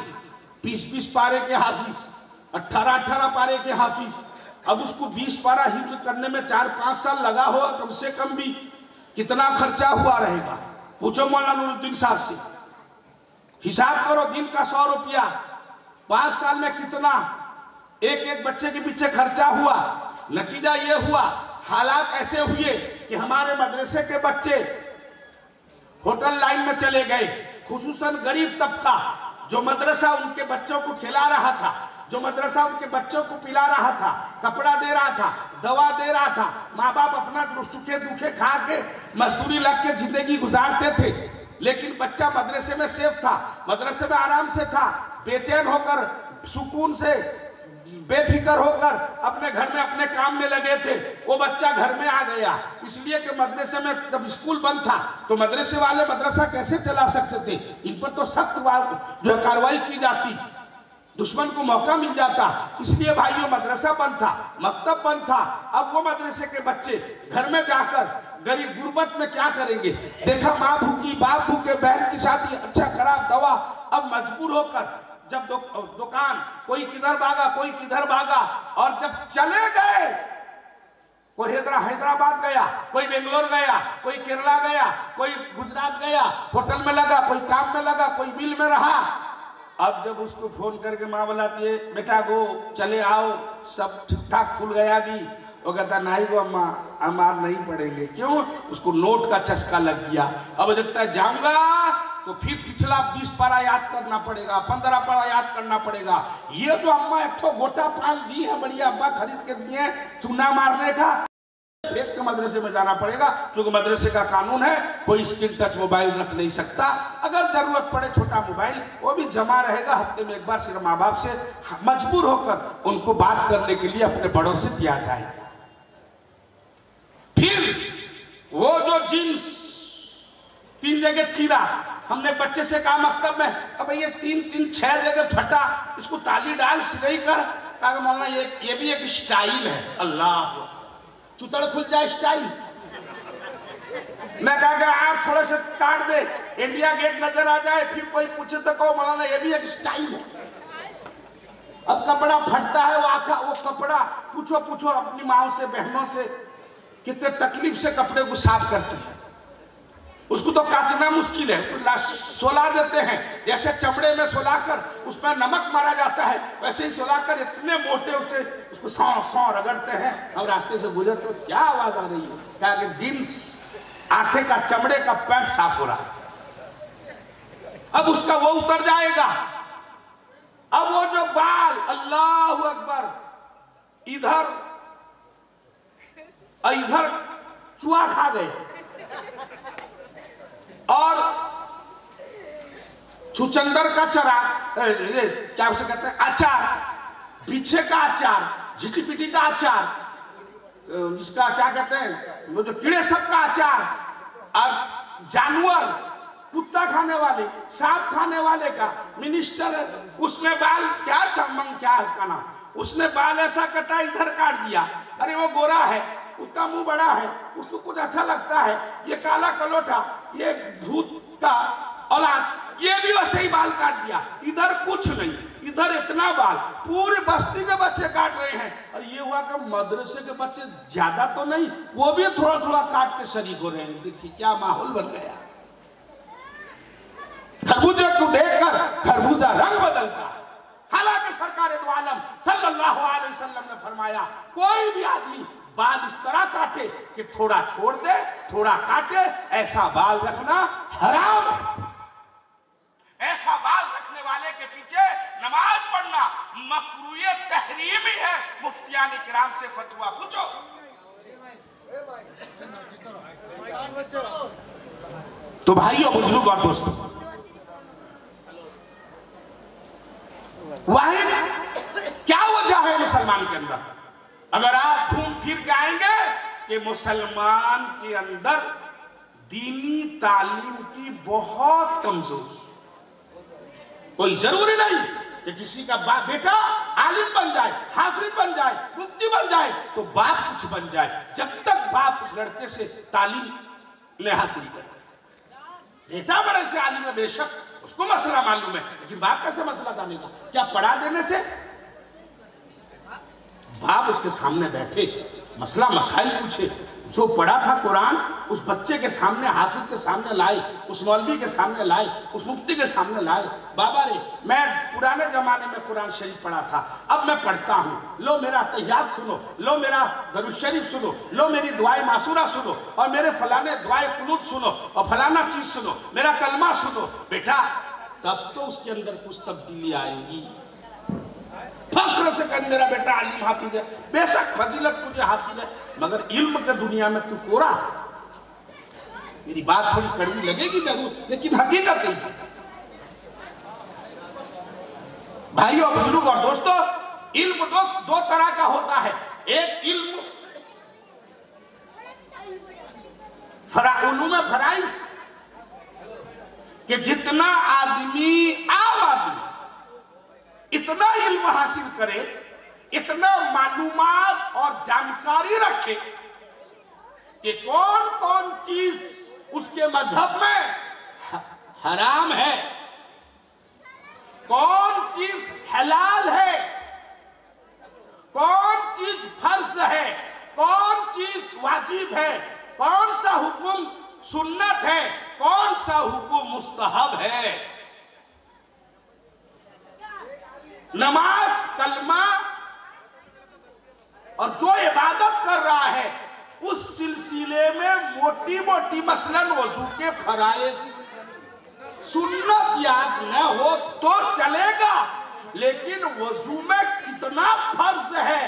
20-20 पारे के हाफिज, 18-18 पारे के हाफिज। अब उसको 20 पारा हिफ्ज करने में 4-5 साल लगा होगा कम से कम भी, कितना खर्चा हुआ रहेगा पूछो मौलाना नूरुद्दीन साहब से। हिसाब करो, दिन का 100 रुपया, 5 साल में कितना एक बच्चे के पीछे खर्चा हुआ। नतीजा ये हुआ, हालात ऐसे हुए कि हमारे मदरसे के बच्चे होटल लाइन में चले गए, खुसूसन गरीब तबका, जो मदरसा उनके बच्चों को खिला रहा था, जो मदरसा उनके बच्चों को पिला रहा था, कपड़ा दे रहा था, दवा दे रहा था, माँ बाप अपना सूखे दुखे खा के मजदूरी लग के जिंदगी गुजारते थे, लेकिन बच्चा मदरसे में सेफ था, मदरसे में आराम से था, बेचैन होकर सुकून से बेफिक्र होकर अपने घर में अपने काम में लगे थे। वो बच्चा घर में आ गया, इसलिए कि मदरसे में जब स्कूल बंद था तो मदरसे वाले मदरसा कैसे चला सकते थे, इन पर तो सख्त जो कार्रवाई की जाती, दुश्मन को मौका मिल जाता। इसलिए भाइयों मदरसा बंद था, मकतब बंद था। अब वो मदरसे के बच्चे घर में जाकर गरीब गुर्बत में क्या करेंगे, देखा माँ भूखी, बाप भूखे, बहन की शादी, अच्छा खराब दवा। अब मजबूर होकर जब दुकान, कोई किधर भागा कोई किधर भागा, और जब चले गए, कोई हैदराबाद गया, कोई बेंगलोर गया, कोई केरला गया, कोई गुजरात गया, होटल में लगा, कोई काम में लगा, कोई मिल में रहा। अब जब उसको फोन करके माँ बुलाती है, बेटा गो चले आओ, सब ठीक ठाक खुल गया भी, वो कहता नहीं गो अम्मा, हम आज नहीं पढ़ेंगे। क्यों? उसको नोट का चस्का लग गया। अब देखता है जाऊंगा तो फिर पिछला 20 पारा याद करना पड़ेगा, 15 पारा याद करना पड़ेगा। ये जो अम्मा एक तो गोटा पान दी है, बढ़िया अब्बा खरीद के दिए चूना मारने का, फेंक के मदरसे में जाना पड़ेगा, क्योंकि मदरसे का कानून है कोई स्क्रीन टच मोबाइल रख नहीं सकता। अगर जरूरत पड़े छोटा मोबाइल, वो भी जमा रहेगा, हफ्ते में एक बार सिर्फ माँ बाप से मजबूर होकर उनको बात करने के लिए अपने बड़ों से दिया जाए। फिर वो जो जींस 3 जगह चीरा, हमने बच्चे से कहा मकतब में, अब ये 3-6 जगह फटा, इसको ताली डाल सिलाई कर। कहा मौलाना ये भी एक स्टाइल है। अल्लाह, चुतड़ खुल जाए स्टाइल। मैं कहा आप थोड़े से काट दे, इंडिया गेट नजर आ जाए, फिर कोई पूछे तो कहो मौलाना ये भी एक स्टाइल है। अब कपड़ा फटता है, वो कपड़ा पूछो अपनी माओ से, बहनों से, कितने तकलीफ से कपड़े को साफ करते हैं। उसको तो काटना मुश्किल है, सोला देते हैं, जैसे चमड़े में सोलाकर उसमें नमक मारा जाता है, वैसे ही सोलाकर इतने मोटे उसे उसको सौ रगड़ते हैं। हम रास्ते से गुजरते तो क्या आवाज आ रही है, क्या कि जींस आंखें का चमड़े का पैंट साफ हो रहा है। अब उसका वो उतर जाएगा। अब वो जो बाल, अल्लाह अकबर, इधर चूहा खा गए, और छुचंदर का चरा, क्या उसे कहते हैं, अचार, पीछे का अचार, झिटी-पिटी का अचार, इसका क्या कहते हैं, वो जो कीड़े सब का अचार, और जानवर, कुत्ता खाने वाले, सांप खाने वाले का मिनिस्टर, उसने बाल क्या चमंग, क्या है उसका नाम, उसने बाल ऐसा कटा, इधर काट दिया। अरे वो गोरा है, उसका मुंह बड़ा है, उसको कुछ अच्छा लगता है, ये काला कलोटा, ये भूत का औलाद, ये भी वैसे ही बाल काट दिया। इधर कुछ नहीं, इधर इतना बाल, पूरी बस्ती के बच्चे काट रहे हैं। और ये हुआ कि मदरसे के बच्चे ज्यादा तो नहीं, वो भी थोड़ा थोड़ा काट के शरीक हो रहे हैं। देखिए क्या माहौल बन गया। खरबूजे को देखकर खरबूजा रंग बदलता है। हालांकि सरकार दो आलम सल्लल्लाहु अलैहि वसल्लम ने फरमाया, कोई भी आदमी बाल इस तरह काटे कि थोड़ा छोड़ दे, थोड़ा काटे, ऐसा बाल रखना हराम है। ऐसा बाल रखने वाले के पीछे नमाज पढ़ना मकरूह तहरीमी है। मुफ्तियान किराम से फतवा पूछो। तो भाइयों, बुजुर्ग और दोस्तों, वाहिद क्या वजह है मुसलमान के अंदर? अगर आप घूम फिर के आएंगे कि मुसलमान के अंदर दीनी तालीम की बहुत कमजोरी। कोई जरूरी नहीं कि किसी का बेटा आलिम बन जाए, हाफिज बन जाए, मुफ्ती बन जाए तो बाप कुछ बन जाए, जब तक बाप उस लड़के से तालीम ले हासिल करे। बेटा बड़े से आलिम है, बेशक उसको मसला मालूम है, लेकिन बाप कैसे मसला जानेगा? क्या पढ़ा देने से? बाप उसके सामने बैठे, मसला मसाइल पूछे, जो पढ़ा था कुरान उस बच्चे के सामने, हाफिज के सामने लाए, उस मौलवी के सामने लाए, उस मुफ्ती के सामने लाए। बाबा रे, मैं पुराने जमाने में कुरान शरीफ पढ़ा था, अब मैं पढ़ता हूँ, लो मेरा तहियात सुनो, लो मेरा दरूद शरीफ सुनो, लो मेरी दुआए मासूरा सुनो, और मेरे फलाने दुआए कुनूत सुनो, और फलाना चीज सुनो, मेरा कलमा सुनो। बेटा तब तो उसके अंदर कुछ तब्दीली आएगी। फख्र से कर मेरा बेटा आलिम हाफिज है, बेशक फजीलत तुझे हासिल है, मगर इल्म के दुनिया में तू कोरा। मेरी बात थोड़ी कड़वी लगेगी जरूर, लेकिन हकीकत है। भाइयों बुजुर्ग और दोस्तों, इल्म दो तरह का होता है। एक इल्म उलूम फराइज कि जितना आदमी आदमी इतना इल्म हासिल करे, इतना मालूमात और जानकारी रखे कि कौन कौन चीज उसके मजहब में हराम है, कौन चीज हलाल है, कौन चीज फर्ज है, कौन चीज वाजिब है, कौन सा हुक्म सुन्नत है, कौन सा हुक्म मुस्तहब है। नमाज, कलमा और जो इबादत कर रहा है उस सिलसिले में मोटी मोटी मसलन वजू के फराइज सुन्नत याद न हो तो चलेगा, लेकिन वजू में कितना फर्ज है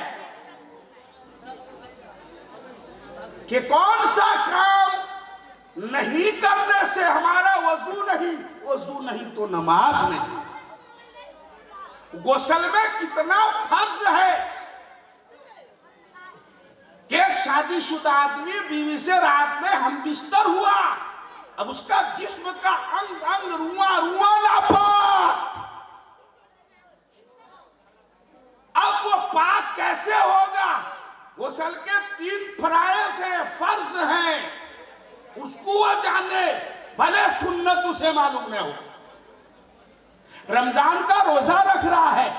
कि कौन सा काम नहीं करने से हमारा वजू नहीं तो नमाज नहीं। गुस्ल में कितना फर्ज है कि एक शादीशुदा आदमी बीवी से रात में हम बिस्तर हुआ, अब उसका जिस्म का अंग अंग रुआ नापाक, अब वो पाक कैसे होगा? गुस्ल के 3 फराइज है, फर्ज हैं, उसको वो जाने, भले सुन्नत उसे मालूम न हो। रमजान का रोजा रख रहा है,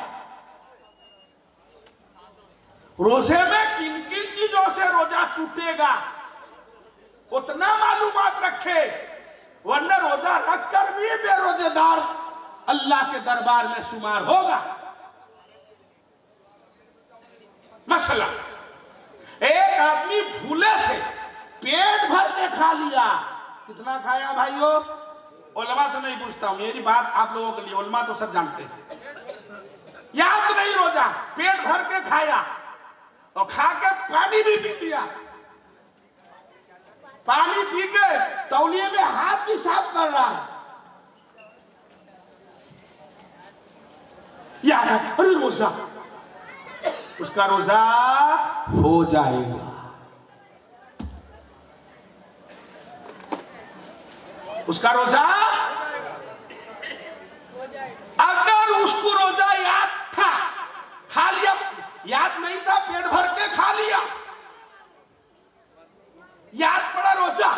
रोजे में किन किन चीजों से रोजा टूटेगा उतना मालूमात रखे, वरना रोजा रखकर भी बेरोजेदार अल्लाह के दरबार में शुमार होगा। मसला, एक आदमी भूले से पेट भर के खा लिया, कितना खाया भाइयों? उलमा से नहीं पूछता हूं, मेरी बात आप लोगों के लिए, उलमा तो सब जानते हैं। याद नहीं रोजा, पेट भर के खाया और खा के पानी भी पी लिया, पानी पी के तौलिए में हाथ भी साफ कर रहा है, याद है अरे रोजा, उसका रोजा हो जाएगा। उसका रोजा, अगर उसको रोजा याद था, खा लिया, याद नहीं था, पेट भर के खा लिया, याद पड़ा रोजा,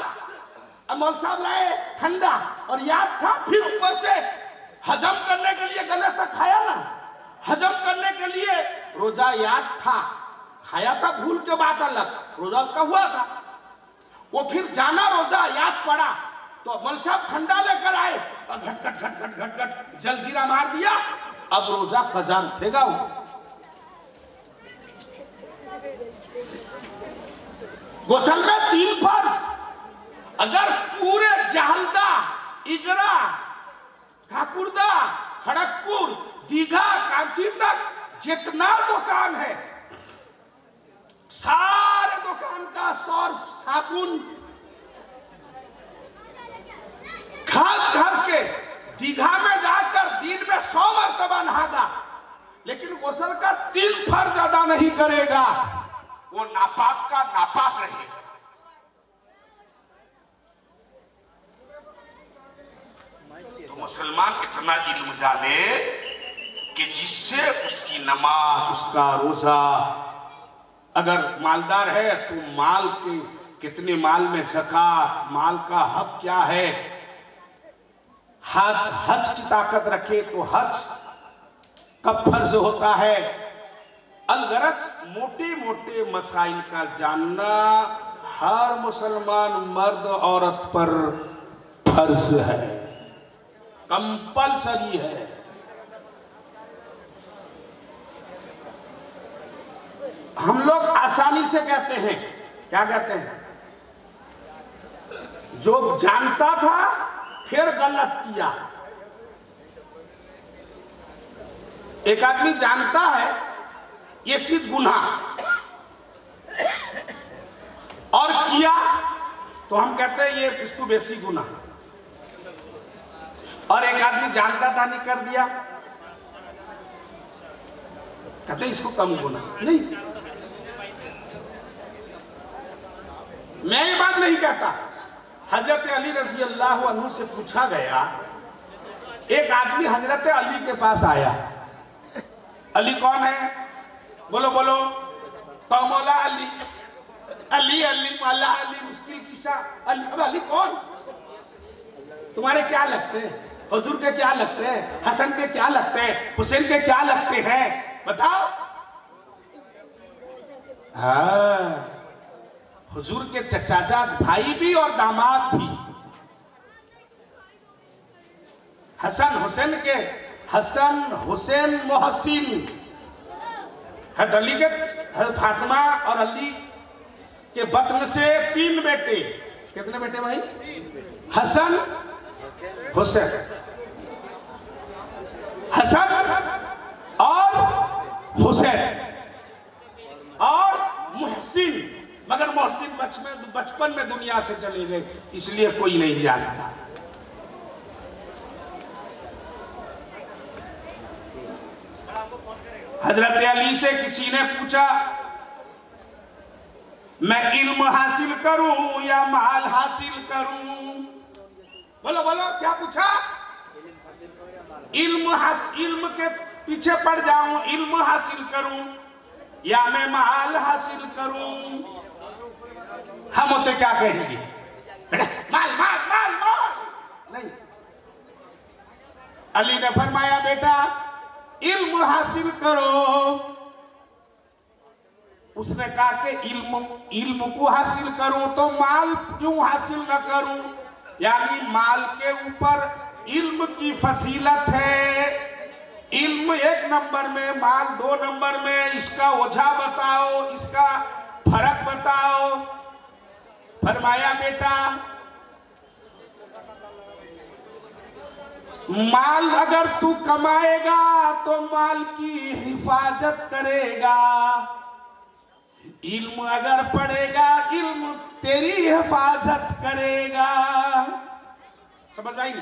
अमल साहब लाए ठंडा और याद था, फिर ऊपर से हजम करने के लिए गले तक खाया ना, हजम करने के लिए रोजा याद था, खाया था, भूल के बाद अलग, रोजा उसका हुआ था, वो फिर जाना रोजा याद पड़ा तो अमल साहब ठंडा लेकर आए और घट घट घट घट घट घट जलजीरा मार दिया, अब रोजा कजा उठेगा। वो गुस्ल में 3 फर्ज, अगर पूरे जहलदा, इगरा, ठाकुरदा, खड़गपुर, दीघा, कांची तक जितना दुकान है, सारे दुकान का सर्फ साबुन घास के दीघा में जाकर दिन में 100 मरतबा नहागा, लेकिन गुस्ल का 3 फर्ज अदा नहीं करेगा, वो नापाक का नापाक रहेगा। उतना इल्म जाने कि जिससे उसकी नमाज, उसका रोजा, अगर मालदार है तो माल के कितने माल में ज़कात, माल का हक क्या है, हज की ताकत रखे तो हज कब फर्ज होता है। अलगरज मोटे मोटे मसाइल का जानना हर मुसलमान मर्द औरत पर फर्ज है, कंपलसरी है। हम लोग आसानी से कहते हैं, क्या कहते हैं, जो जानता था फिर गलत किया। एक आदमी जानता है ये चीज गुनाह और किया तो हम कहते हैं ये इसको बेसी गुनाह, और एक आदमी जानता था नहीं कर दिया कहते हैं इसको कम गुनाह। नहीं, मैं ये बात नहीं कहता। हजरत अली रज़ी अल्लाह अन्हु से पूछा गया, एक आदमी हजरत अली के पास आया। अली कौन है? बोलो बोलो, कौमौला अली, अली अली मौला अली, मुश्किल किस्सा अली। अब अली कौन? तुम्हारे क्या लगते हैं? हुजूर के क्या लगते हैं? हसन के क्या लगते हैं? हुसैन के क्या लगते हैं? बताओ। हाँ, हुजूर के चचाजाद भाई भी और दामाद भी। हसन हुसैन के, हसन हुसैन मोहसिन, हज़रत अली के, हज़रत फातिमा और अली के बत्न से 3 बेटे। कितने बेटे भाई? हसन हुसैन, हसन और हुसैन और मुहसिन। मगर मोहसिन बचपन में दुनिया से चले गए, इसलिए कोई नहीं जानता। हजरत अली से किसी ने पूछा, मैं इल्म हासिल करूं या माल हासिल करूं? बोलो बोलो, क्या पूछा? इल्म के पीछे पड़ जाऊं, इल्म हासिल करूं या मैं माल हासिल करूं? हम होते क्या कहेंगे? माल माल माल माल नहीं। अली ने फरमाया, बेटा इल्म हासिल करो। उसने कहा कि इल्म को हासिल करूं तो माल क्यों हासिल न करूं? यानी माल के ऊपर इल्म की फजीलत है। इल्म 1 नंबर में, माल 2 नंबर में। इसका वजह बताओ, इसका फर्क बताओ। फरमाया, बेटा माल अगर तू कमाएगा तो माल की हिफाजत करेगा, इल्म अगर पढ़ेगा इल्म तेरी हिफाजत करेगा। समझ आई?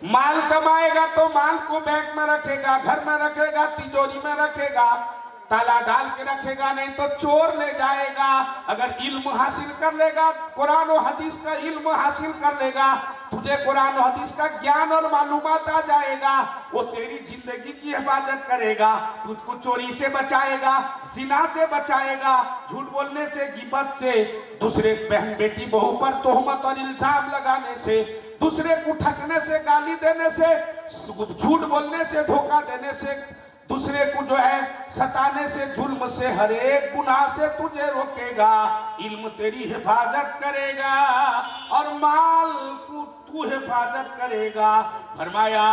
माल कमाएगा तो माल को बैंक में रखेगा, घर में रखेगा, तिजोरी में रखेगा, ताला डाल के रखेगा, नहीं तो चोर ले जाएगा। अगर इल्म हासिल कर लेगा, कुरान और हदीस का इल्म हासिल कर लेगा, तुझे कुरान और हदीस का ज्ञान और मालूमात आ जाएगा, वो तेरी जिंदगी की हिफाजत करेगा, तुझको चोरी से बचाएगा, जिना से बचाएगा, झूठ बोलने से, गिबत से, दूसरे बहन बेटी बहू पर तोहमत और इल्जाम लगाने से, दूसरे को ठगने से, गाली देने से, झूठ बोलने से, धोखा देने से, दूसरे को जो है सताने से, जुल्म से, हर एक गुनाह से तुझे रोकेगा। इल्म तेरी हिफाजत करेगा और माल को तू हिफाजत करेगा। फरमाया,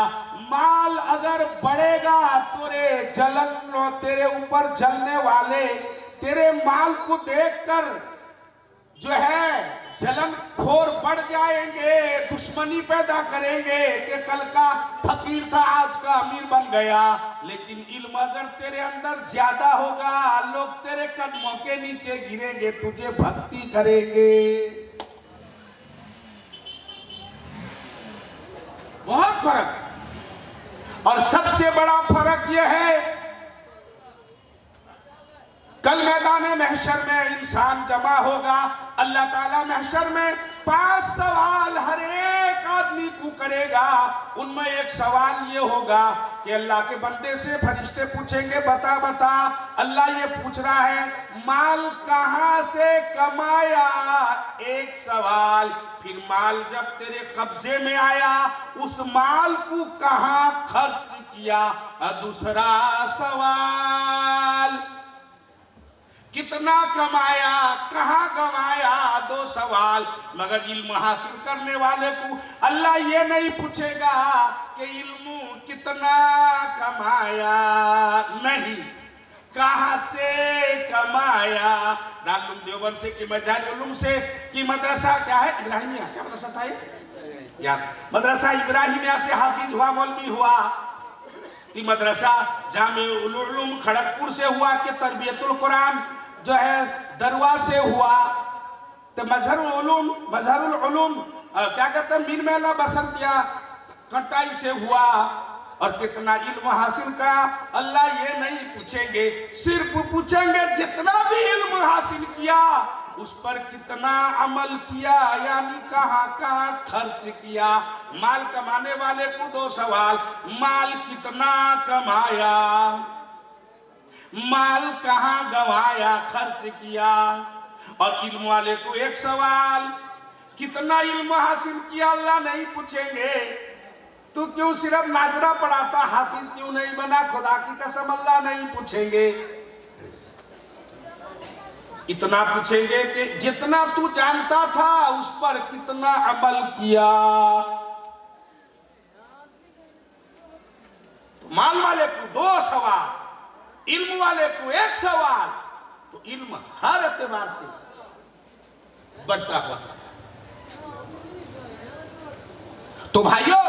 माल अगर बढ़ेगा तेरे ऊपर जलने वाले तेरे माल को देखकर जो है जलन खोर बढ़ जाएंगे, दुश्मनी पैदा करेंगे कि कल का फकीर था आज का अमीर बन गया। लेकिन इल्म अगर तेरे अंदर ज्यादा होगा, लोग तेरे कदमों के नीचे गिरेंगे, तुझे भक्ति करेंगे। बहुत फर्क। और सबसे बड़ा फर्क यह है कल मैदान महशर में इंसान जमा होगा, अल्लाह ताला महशर में 5 सवाल हर एक आदमी को करेगा। उनमें एक सवाल ये होगा कि अल्लाह के बंदे से फरिश्ते पूछेंगे, बता बता, अल्लाह ये पूछ रहा है माल कहां से कमाया, एक सवाल। फिर माल जब तेरे कब्जे में आया उस माल को कहां खर्च किया, दूसरा सवाल। कितना कमाया, कहां गंवाया, 2 सवाल। मगर इल्म हासिल करने वाले को अल्लाह ये नहीं पूछेगा कि इल्म कितना कमाया, नहीं, कहां से कमाया। दारुल देवबंद से कि मजारुल से कि मदरसा क्या है, इब्राहिमिया, क्या मदरसा था ये याद, मदरसा इब्राहिमिया से हाफिज हुआ, मौलवी हुआ। कि मदरसा जामिउल उलूम खड़गपुर से हुआ कि तरबियतुल कुरान जो है दरवा से हुआ। तो मजहरुल उलूम क्या कहते हैं, मीर मेला बसंतिया कटाई से हुआ। और कितना इल्म हासिल का अल्लाह ये नहीं पूछेंगे, सिर्फ पूछेंगे जितना भी इल्म हासिल किया उस पर कितना अमल किया, यानी कहां कहां खर्च किया। माल कमाने वाले को 2 सवाल, माल कितना कमाया, माल कहां गंवाया, खर्च किया। और इल्म वाले को 1 सवाल, कितना इल्म हासिल किया, अल्लाह नहीं पूछेंगे। तू क्यों सिर्फ नाजरा पढ़ाता, हाफिज क्यों नहीं बना, खुदा की कसम अल्लाह नहीं पूछेंगे। इतना पूछेंगे कि जितना तू जानता था उस पर कितना अमल किया। तो माल वाले को 2 सवाल, इल्म वाले को 1 सवाल। तो इल्म हर एतबार से बढ़ता हुआ। तो भाइयों,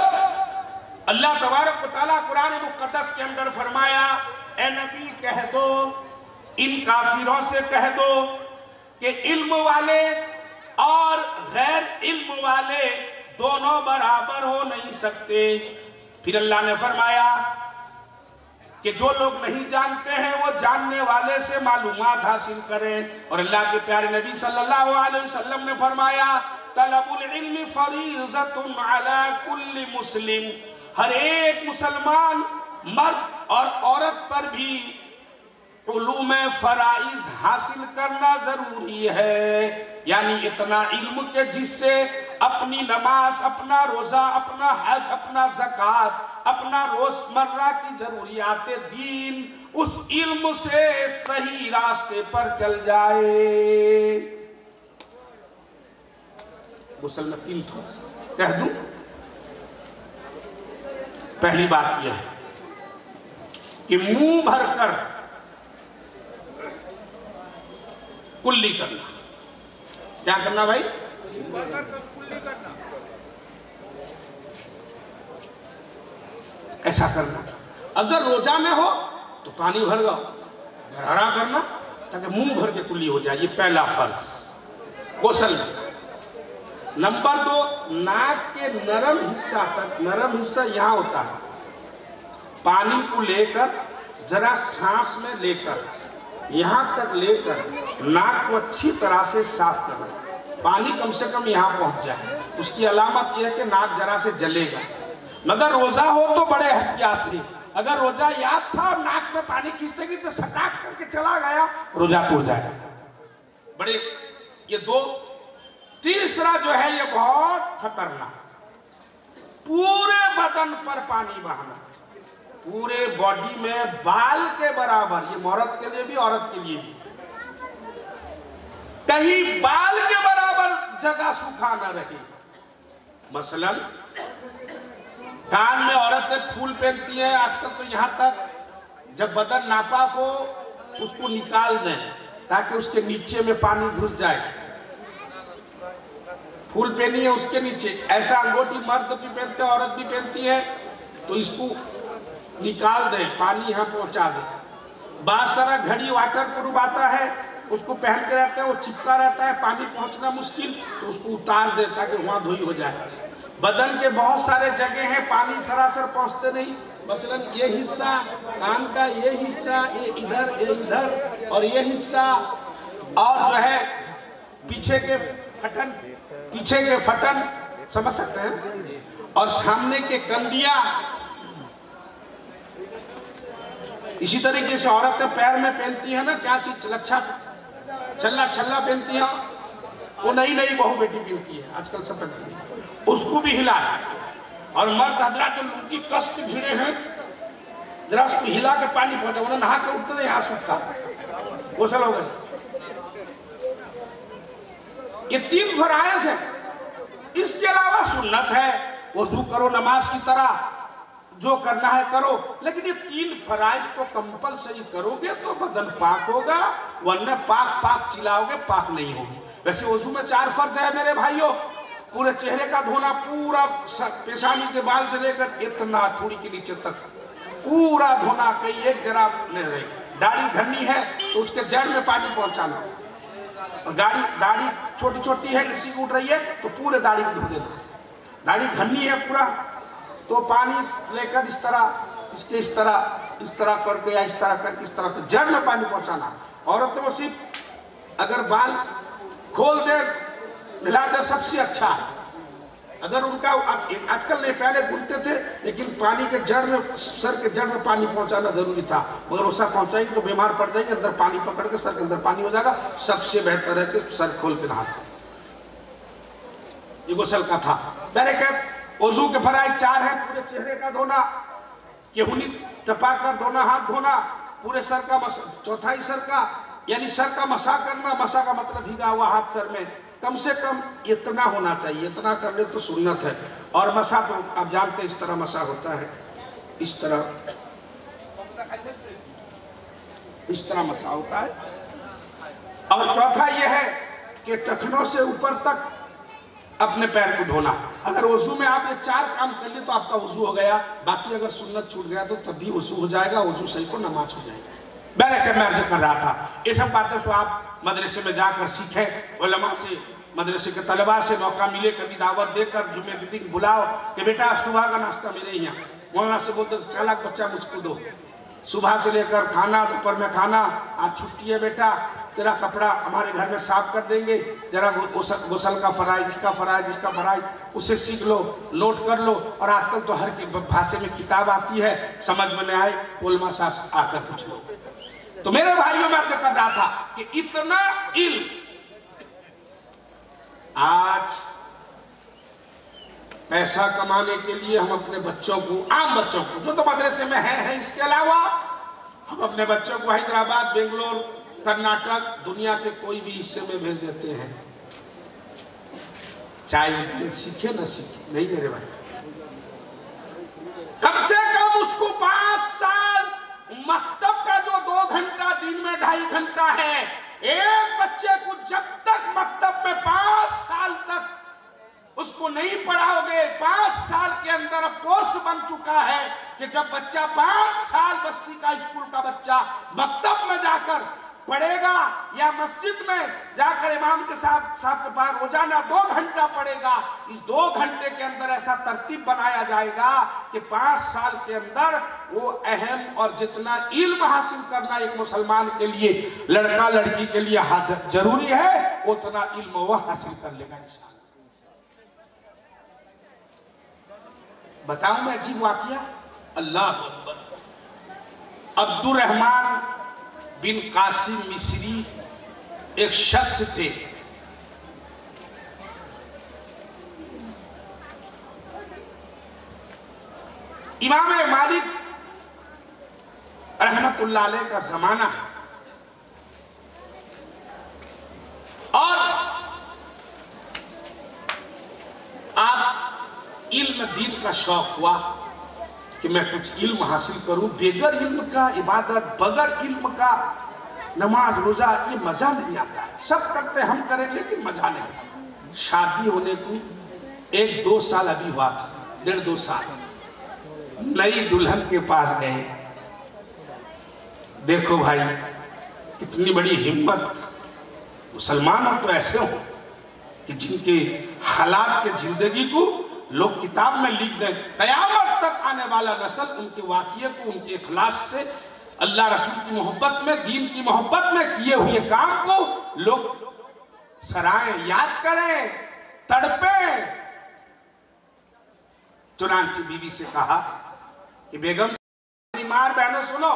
अल्लाह तबारक व तआला कुरान मुक़द्दस के अंदर फरमाया, ए नबी कह दो, इन काफिरों से कह दो कि इल्म वाले और गैर इल्म वाले दोनों बराबर हो नहीं सकते। फिर अल्लाह ने फरमाया कि जो लोग नहीं जानते हैं वो जानने वाले से मालूमात हासिल करें। और अल्लाह के प्यारे नबी सल्लल्लाहु अलैहि वसल्लम ने फरमाया, तलबुल इल्मी फरीज़तुन अला कुल्ली मुस्लिम, हर एक मुसलमान मर्द और औरत पर भी उलूम फराइज हासिल करना जरूरी है। यानी इतना इल्म के जिससे अपनी नमाज, अपना रोजा, अपना हज, अपना ज़कात, अपना रोजमर्रा की जरूरियात दीन उस इल्म से सही रास्ते पर चल जाए। मुसलमान 3 कह दूं। पहली बात यह है कि मुंह भरकर कुल्ली करना। क्या करना भाई? कुल्ली करना। ऐसा करना। अगर रोजा में हो तो पानी भर लो, घरारा करना ताकि मुंह भर के कुल्ली हो जाए। ये पहला फर्ज गोसल में। नंबर 2, नाक के नरम हिस्सा तक, नरम हिस्सा यहाँ होता है, पानी को लेकर जरा सांस में लेकर यहाँ तक लेकर नाक को अच्छी तरह से साफ करना। पानी कम से कम यहाँ पहुँच जाए। उसकी अलामत यह है कि नाक जरा से जलेगा। मगर रोजा हो तो बड़े एहतियात से, अगर रोजा याद था और नाक में पानी खींचते गई तो सटाक करके चला गया, रोजा टूट जाएगा। बड़े ये 2। तीसरा जो है ये बहुत खतरनाक, पूरे बदन पर पानी बहाना, पूरे बॉडी में बाल के बराबर। ये मर्द के लिए भी औरत के लिए भी। कहीं बाल के बराबर जगह सूखा न रहे। मसलन कान में औरतें फूल पहनती हैं आजकल, तो यहां तक जब बदन नापाक हो उसको निकाल दें ताकि उसके नीचे में पानी घुस जाए। फूल पहनी है उसके नीचे, ऐसा अंगूठी मर्द भी पहनते हैं, औरत भी पहनती है, तो इसको निकाल दें, पानी यहाँ पहुंचा दें। बहुत सारा घड़ी वाटर प्रूफ आता है, उसको पहन के रहते हैं, वो चिपका रहता है, पानी पहुंचना मुश्किल, तो उसको उतार दें ताकि वहां धोई हो जाए। बदन के बहुत सारे जगह हैं पानी सरासर पहुंचते नहीं, मसलन ये हिस्सा कान का, ये हिस्सा, ये इधर और ये हिस्सा, और जो है पीछे के फटन समझ सकते हैं, और सामने के कंडिया। इसी तरीके से औरतें पैर में पहनती है ना, क्या चीज, लच्छा छल्ला पहनती है, वो नई बहू बेटी पहनती है आजकल सब पहनती है, उसको भी हिला। और मर्द हजरात जो लुंगी कस के भिड़े हैं, जरा उसको हिला के पानी पहुंचा, उन्हें नहा के उठते यहाँ सूखा गोसल हो गए। ये 3 फराइज है। इसके अलावा सुन्नत है, वजू करो नमाज की तरह, जो करना है करो, लेकिन ये 3 फराइज को कंपलसरी करोगे तो बदन पाक होगा, वरना पाक चिल्लाओगे पाक नहीं होगी। वैसे वजू में 4 फर्ज है मेरे भाइयों। पूरे चेहरे का धोना, पूरा पेशानी के बाल से लेकर इतना थोड़ी के नीचे तक पूरा धोना, कहीं एक जरा नहीं रहे। दाढ़ी घनी है तो उसके जड़ में पानी पहुंचाना, और दाढ़ी छोटी है, किसी को उठ रही है तो पूरे दाढ़ी को धो देना। दाढ़ी घनी है पूरा तो पानी लेकर इस तरह करके या इस तरह करके इस तरह जड़ में पानी पहुंचाना। औरत को सिर्फ अगर बाल खोल दे मिला दे सबसे अच्छा है। अगर उनका आजकल नहीं, पहले बुनते थे, लेकिन पानी के जड़ में, सर के जड़ में पानी पहुंचाना जरूरी था, मगर वो सर पहुंचाएंगे तो बीमार पड़ जाएंगे, अंदर पानी पकड़ के सर के अंदर पानी हो जाएगा। सबसे बेहतर है कि सर खोल के नहाते। ये गुस्ल का था। वजू के फराइज 4 है, पूरे चेहरे का धोना, केहूनी टपाकर धोना, हाथ धोना, पूरे सर का चौथाई सर का, यानी सर का मसा करना। मसा का मतलब भीगा हुआ हाथ सर में कम से कम इतना होना चाहिए, इतना कर ले तो सुन्नत है। और मसा तो आप जानते हैं इस तरह मसा होता है, इस तरह मसा होता है। और चौथा यह है कि टखनों से ऊपर तक अपने पैर को धोना। अगर वजू में आप ये 4 काम कर ले तो आपका वजू हो गया। बाकी अगर सुन्नत छूट गया तो तब भी वजू हो जाएगा, वजू सही को नमाज हो जाएगा। मैं अर्ज कर रहा था, ये सब बातें सो आप मदरसे में जाकर सीखें, उलमा से, मदरसे के तलबा से मौका मिले, कभी दावत देकर जुमे के दिन बुलाओ कि बेटा सुबह का नाश्ता मेरे यहाँ, मौलाना से बोलते चालाक बच्चा मुझको दो, सुबह से लेकर खाना, दोपहर में खाना, आज छुट्टी है बेटा, तेरा कपड़ा हमारे घर में साफ कर देंगे, जरा गुस्ल का फराइज, इसका फराइज, उसे सीख लो, नोट कर लो। और आजकल तो हर भाषा में किताब आती है, समझ में नहीं आए उलमा साहब आकर पूछ लो। तो मेरे भाइयों में अर्ज कर रहा था कि इतना इल्म आज पैसा कमाने के लिए हम अपने बच्चों को, आम बच्चों को जो तो मदरसे में है, इसके अलावा हम अपने बच्चों को हैदराबाद, बेंगलोर, कर्नाटक, दुनिया के कोई भी हिस्से में भेज देते हैं। चाहे सीखे न सीखे, नहीं मेरे भाई, कम से कम उसको 5 साल मकतब का जो 2 घंटा दिन में 2.5 घंटा है, एक बच्चे को जब तक मकतब में 5 साल तक उसको नहीं पढ़ाओगे, 5 साल के अंदर अब कोर्स बन चुका है कि जब बच्चा 5 साल बस्ती का स्कूल का बच्चा मकतब में जाकर पढ़ेगा या मस्जिद में जाकर इमाम के साहब के पास रोजाना 2 घंटा पढ़ेगा, इस 2 घंटे के अंदर ऐसा तरतीब बनाया जाएगा कि 5 साल के अंदर वो अहम और जितना इल्म हासिल करना एक मुसलमान के लिए, लड़का लड़की के लिए जरूरी है, उतना इल्म वो हासिल कर लेगा इंशाअल्लाह। बताऊं मैं अजीब वाकया, अल्लाह अकबर। अब्दुर्रहमान बिन कासिम मिस्री एक शख्स थे, इमाम मालिक रहमतुल्लाह अलैह का जमाना है, और आप इल्म दीन का शौक हुआ कि मैं कुछ इल्म हासिल करूं। बेगर इल्म का इबादत, बगैर इल्म का नमाज रोजा, ये मजा नहीं आता। सब करते हम करें लेकिन मजा नहीं। शादी होने को 1-2 साल अभी हुआ था, 1.5-2 साल, नई दुल्हन के पास गए। देखो भाई कितनी बड़ी हिम्मत, मुसलमान हो तो ऐसे हो कि जिनके हालात के जिंदगी को लोग किताब में लिख दें, कयामत तक आने वाला नस्ल उनके वाक़ये को, उनके इखलास से, अल्लाह रसूल की मोहब्बत में, दीन की मोहब्बत में किए हुए काम को लोग सराहें, याद करें, तड़पे। चुनांचे बीवी से कहा कि बेगम मार बहनों सुनो,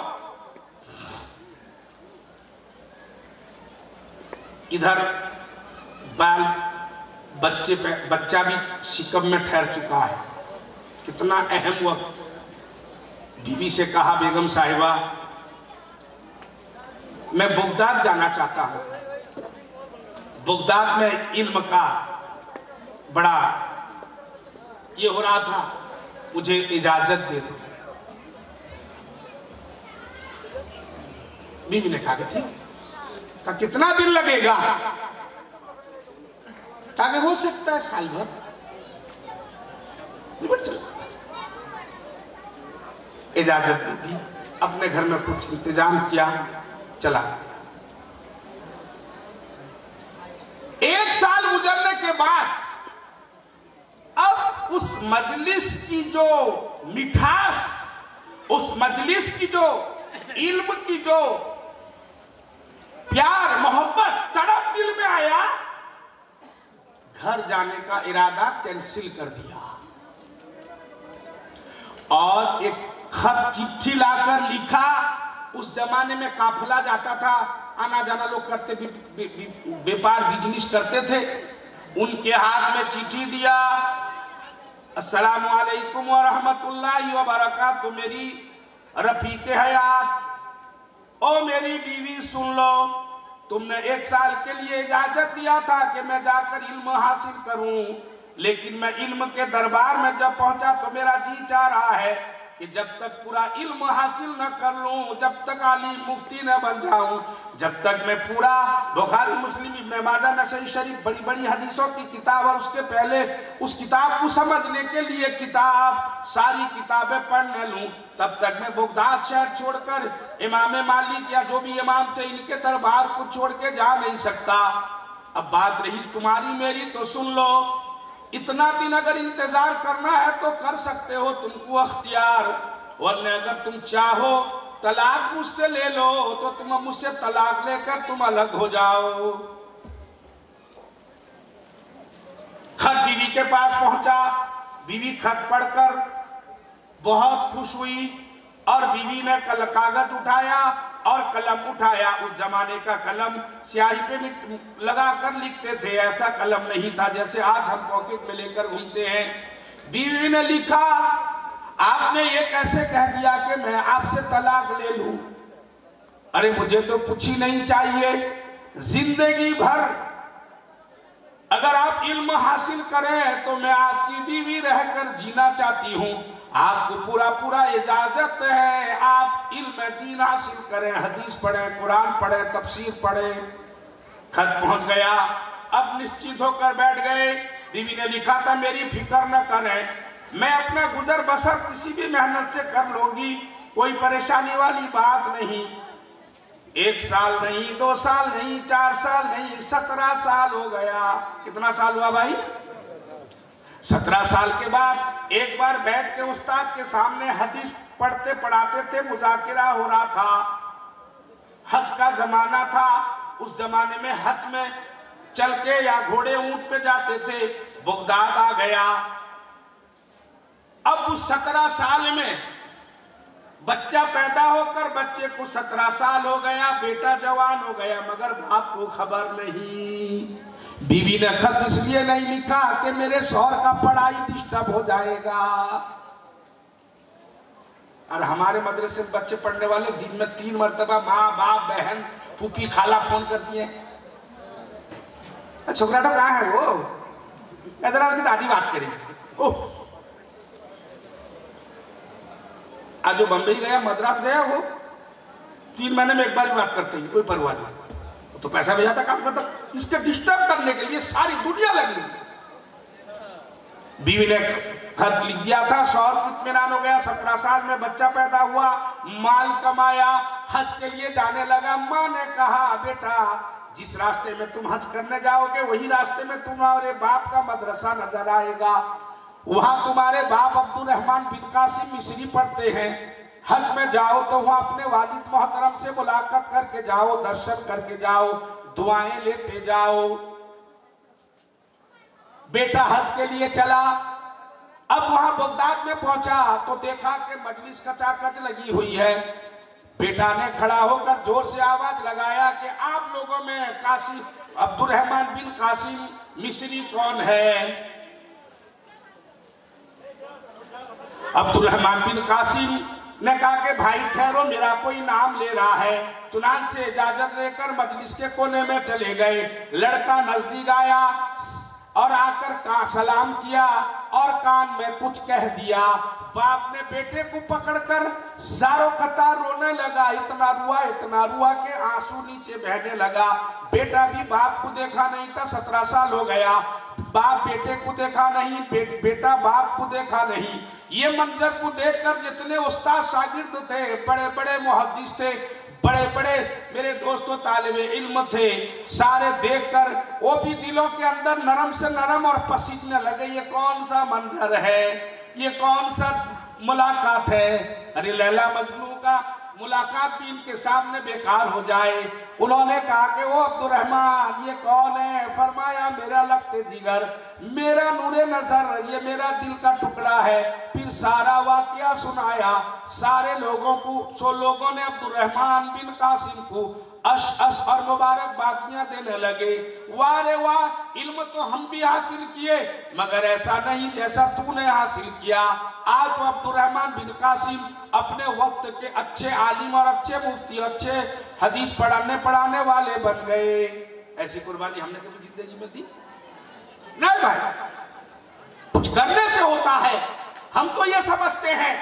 इधर बाल बच्चा भी शिकम में ठहर चुका है, कितना अहम वक्त। बीवी से कहा बेगम साहिबा मैं बगदाद जाना चाहता हूं, बगदाद में इल्म का बड़ा ये हो रहा था, मुझे इजाजत दे दो। बीवी ने कहा ठीक, तो कितना दिन लगेगा? ताकि हो सकता है साल भर। इजाजत दे दी, अपने घर में कुछ इंतजाम किया, चला। एक साल गुजरने के बाद अब उस मजलिस की जो मिठास, उस मजलिस की जो इल्म की जो प्यार, मोहब्बत, तड़प दिल में आया, घर जाने का इरादा कैंसिल कर दिया और एक खत चिट्ठी लाकर लिखा। उस जमाने में काफिला जाता था, आना जाना लोग करते, व्यापार बिजनेस करते थे, उनके हाथ में चिट्ठी दिया। अस्सलामु अलैकुम व रहमतुल्लाहि व बरकातहू, मेरी रफीके हयात, ओ मेरी बीवी सुन लो, तुमने एक साल के लिए इजाजत दिया था कि मैं जाकर इल्म हासिल करूं, लेकिन मैं इल्म के दरबार में जब पहुंचा तो मेरा जी चाह रहा है कि जब तक पूरा इल्म हासिल न कर लूं, जब तक आलिम मुफ्ती न बन जाऊं, जब तक मैं पूरा बुखारी, मुस्लिम, इब्न माजा, नसई शरीफ, बड़ी बड़ी हदीसों की किताब और उसके पहले उस किताब को समझने के लिए किताब, सारी किताबें पढ़ न लूं, तब तक मैं बगदाद शहर छोड़कर इमाम मालिक या जो भी इमाम थे इनके दरबार को छोड़ के जा नहीं सकता। अब बात रही तुम्हारी मेरी, तो सुन लो, इतना दिन अगर इंतजार करना है तो कर सकते हो, तुमको अख्तियार, वरना अगर तुम चाहो तलाक मुझसे ले लो तो तुम मुझसे तलाक लेकर तुम अलग हो जाओ। खत बीवी के पास पहुंचा, बीवी खत पढ़कर बहुत खुश हुई और बीवी ने कागज उठाया और कलम उठाया। उस जमाने का कलम स्याही पे लगा कर लिखते थे, ऐसा कलम नहीं था जैसे आज हम पॉकेट में लेकर घूमते हैं। बीवी ने लिखा, आपने ये कैसे कह दिया कि मैं आपसे तलाक ले लूं? अरे मुझे तो कुछ ही नहीं चाहिए, जिंदगी भर अगर आप इल्म हासिल करें तो मैं आपकी बीवी रहकर जीना चाहती हूं, आपको पूरा पूरा इजाजत है, आप इल्म दीन हासिल करें, हदीस पढ़ें, कुरान पढ़ें, तफसीर पढ़ें। खत पहुंच गया, अब निश्चित होकर बैठ गए। बीवी ने लिखा था, मेरी फिक्र न करें, मैं अपना गुजर बसर किसी भी मेहनत से कर लूंगी, कोई परेशानी वाली बात नहीं। 1 साल नहीं, 2 साल नहीं, 4 साल नहीं, 17 साल हो गया। कितना साल हुआ भाई? 17 साल के बाद एक बार बैठ के उस्ताद के सामने हदीस पढ़ते पढ़ाते थे, मुज़ाकिरा हो रहा था। हज का जमाना था, उस जमाने में हज में चल के या घोड़े ऊंट पे जाते थे। बगदाद आ गया। अब उस 17 साल में बच्चा पैदा होकर बच्चे को 17 साल हो गया, बेटा जवान हो गया, मगर बाप को खबर नहीं। बीवी ने खत इसलिए नहीं लिखा कि मेरे शौहर का पढ़ाई डिस्टर्ब हो जाएगा। और हमारे मदरसे में बच्चे पढ़ने वाले दिन में 3 मरतबा माँ बाप बहन फूफी खाला फोन करती है, छोकरा तो कहाँ है वो, की दादी बात करेगी। ओह, आज जो बंबई गया, मद्रास गया, वो 3 महीने में एक बार बात करते हैं, कोई परवाह नहीं, तो पैसा भेजाता, काम करता। इसके डिस्टर्ब करने के लिए सारी दुनिया लगी। बीवी ने खत लिख दिया था, शौहर को इत्मीनान हो गया, 17 साल में बच्चा पैदा हुआ, माल कमाया, हज के लिए जाने लगा। माँ ने कहा, बेटा जिस रास्ते में तुम हज करने जाओगे वही रास्ते में तुम्हारे बाप का मदरसा नजर आएगा, वहां तुम्हारे बाप अब्दुल रहमान बिन कासिम मिस्री पढ़ते हैं। हज में जाओ तो वहां अपने वालिद मोहतरम से मुलाकात करके जाओ, दर्शन करके जाओ, दुआएं लेते जाओ। बेटा हज के लिए चला, अब वहां बगदाद में पहुंचा तो देखा कि मजलिस कचाकच लगी हुई है। बेटा ने खड़ा होकर जोर से आवाज लगाया कि आप लोगों में कासिम अब्दुल रहमान बिन कासिम मिस्री कौन है? अब्दुल रहमान बिन कासिम ने कहा कि भाई ठहरो, मेरा कोई नाम ले रहा है। चुनांचे इजाजत लेकर मजलिस के कोने में चले गए। लड़का नजदीक आया और आकर सलाम किया और कान में कुछ कह दिया। बाप ने बेटे को पकड़कर सारों कतार रोने लगा। इतना रुआ के आंसू नीचे बहने लगा। बेटा भी बाप को देखा नहीं था, 17 साल हो गया। बाप बेटे को देखा नहीं, बेटा बाप को देखा नहीं। ये मंजर को देखकर जितने उस्ताद शागिर्द थे, बड़े बड़े मुहद्दिस थे, बड़े बड़े मेरे दोस्तों तालिबे इल्म थे, सारे देखकर वो भी दिलों के अंदर नरम से नरम और पसीजने लगे। ये कौन सा मंजर है, ये कौन सा मुलाकात है? अरे लैला मजनू का मुलाकात भी इनके सामने बेकार हो जाए। उन्होंने कहा कि वो अब्दुल रहमान ये कौन है? फरमाया मेरा लख्त जिगर, मेरा नूरे नजर, ये मेरा दिल का टुकड़ा है। फिर सारा वाकया सुनाया सारे लोगों को। सो लोगों ने अब्दुल रहमान बिन कासिम को अश और मुबारकबादियां देने लगे। वाह रे वाह, इल्म तो हम भी हासिल किए मगर ऐसा नहीं जैसा तूने हासिल किया। आज तो अब्दुल रहमान बिन कासिम अपने वक्त के अच्छे आलिम और अच्छे मुफ्ती, अच्छे हदीस पढ़ाने वाले बन गए। ऐसी कुर्बानी हमने कभी जिंदगी में दी नहीं भाई। कुछ करने से होता है। हम तो ये समझते हैं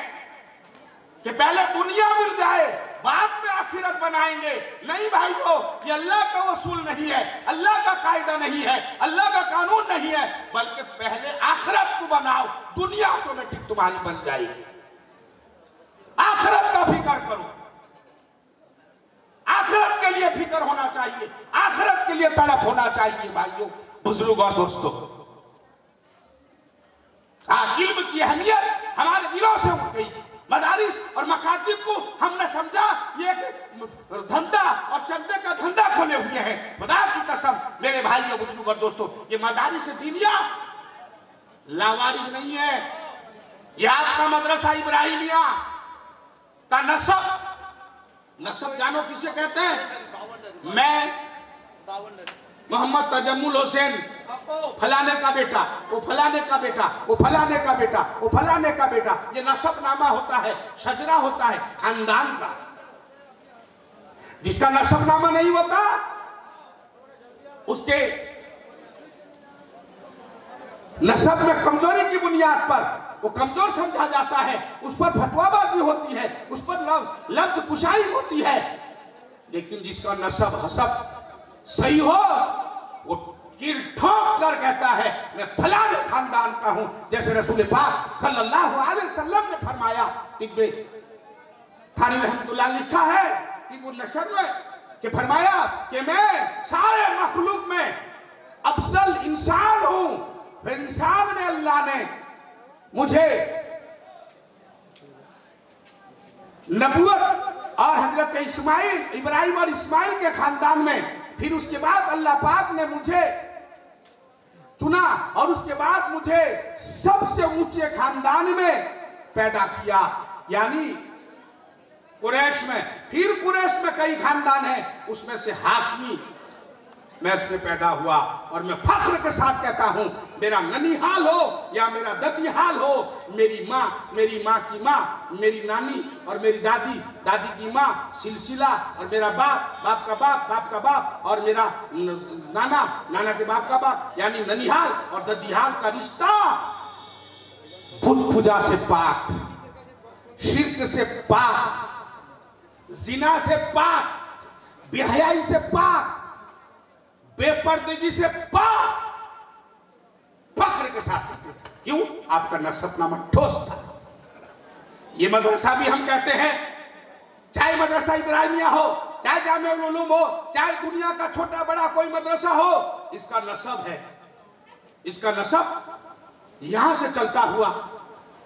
कि पहले दुनिया मिल जाए बाद में आखिरत बनाएंगे। नहीं भाइयों, ये अल्लाह का उसूल नहीं है, अल्लाह का कायदा नहीं है, अल्लाह का कानून नहीं है, बल्कि पहले आखिरत को बनाओ, दुनिया ऑटोमेटिक तुम्हारी बन जाएगी। आखिरत का फिक्र करो, आखिरत के लिए फिक्र होना चाहिए, आखिरत के लिए तड़प होना चाहिए भाइयों, बुजुर्ग और दोस्तों। इल्म की अहमियत हमारे दिलों से उठ गई। मदारिस और मकातिब को हमने समझा ये धंधा और चंदे का धंधा खोले हुए हैं। खुदा की कसम मेरे भाइयों बुजुर्ग और दोस्तों, ये मदारिस दीनिया लावारिस नहीं है। ये आपका मदरसा इब्राहिमिया का नसब जानो किसे कहते हैं? मैं मोहम्मद तजम्मुल हुसैन फलाने का बेटा, वो फलाने का बेटा, वो फलाने का बेटा, वो फलाने का बेटा। ये नसबनामा होता है, शजरा होता है खानदान का। जिसका नसबनामा नहीं होता उसके नसब में कमजोरी की बुनियाद पर वो कमजोर समझा जाता है, उस पर फतवाबाजी होती है, उस पर लफ्ज कुशाई होती है। लेकिन जिसका नसब हसब सही हो वो किल ठोक कर कहता है मैं फलाने खानदान का हूं। जैसे रसूल पाक सल्लल्लाहु अलैहि वसल्लम ने फरमाया, तिब्बे थानी रहमतुल्लाह लिखा है तिब्बुन नशर में कि फरमाया कि मैं सारे मखलूक में अफजल इंसान हूं। फिर इंसान में अल्लाह ने मुझे नबूवत और हजरत इस्माइल, इब्राहिम और इस्माइल के खानदान में, फिर उसके बाद अल्लाह पाक ने मुझे चुना और उसके बाद मुझे सबसे ऊंचे खानदान में पैदा किया, यानी कुरैश में। फिर कुरैश में कई खानदान हैं, उसमें से हाशमी मैं उसमें पैदा हुआ। और मैं फख्र के साथ कहता हूं, मेरा ननिहाल हो या मेरा ददिहाल हो, मेरी माँ की माँ, मेरी नानी और मेरी दादी, दादी की माँ, सिलसिला और मेरा बाप, बाप का बाप, बाप का बाप और मेरा नाना, नाना के बाप का बाप, यानी ननिहाल और ददिहाल का रिश्ता बुत पूजा से पाक, शिर्क से पाक, जिना से पाक, बेहयाई से पाक, बेपर्दगी से पाक, फख्र के साथ कहते हैं। क्यों? आपका नसबनामा ठोस था। ये मदरसा भी हम कहते हैं, चाहे मदरसा इब्राहिमिया हो, चाहे जामिउल उलूम हो, चाहे दुनिया का छोटा बड़ा कोई मदरसा हो, इसका नसब है, इसका नसब यहाँ से चलता हुआ,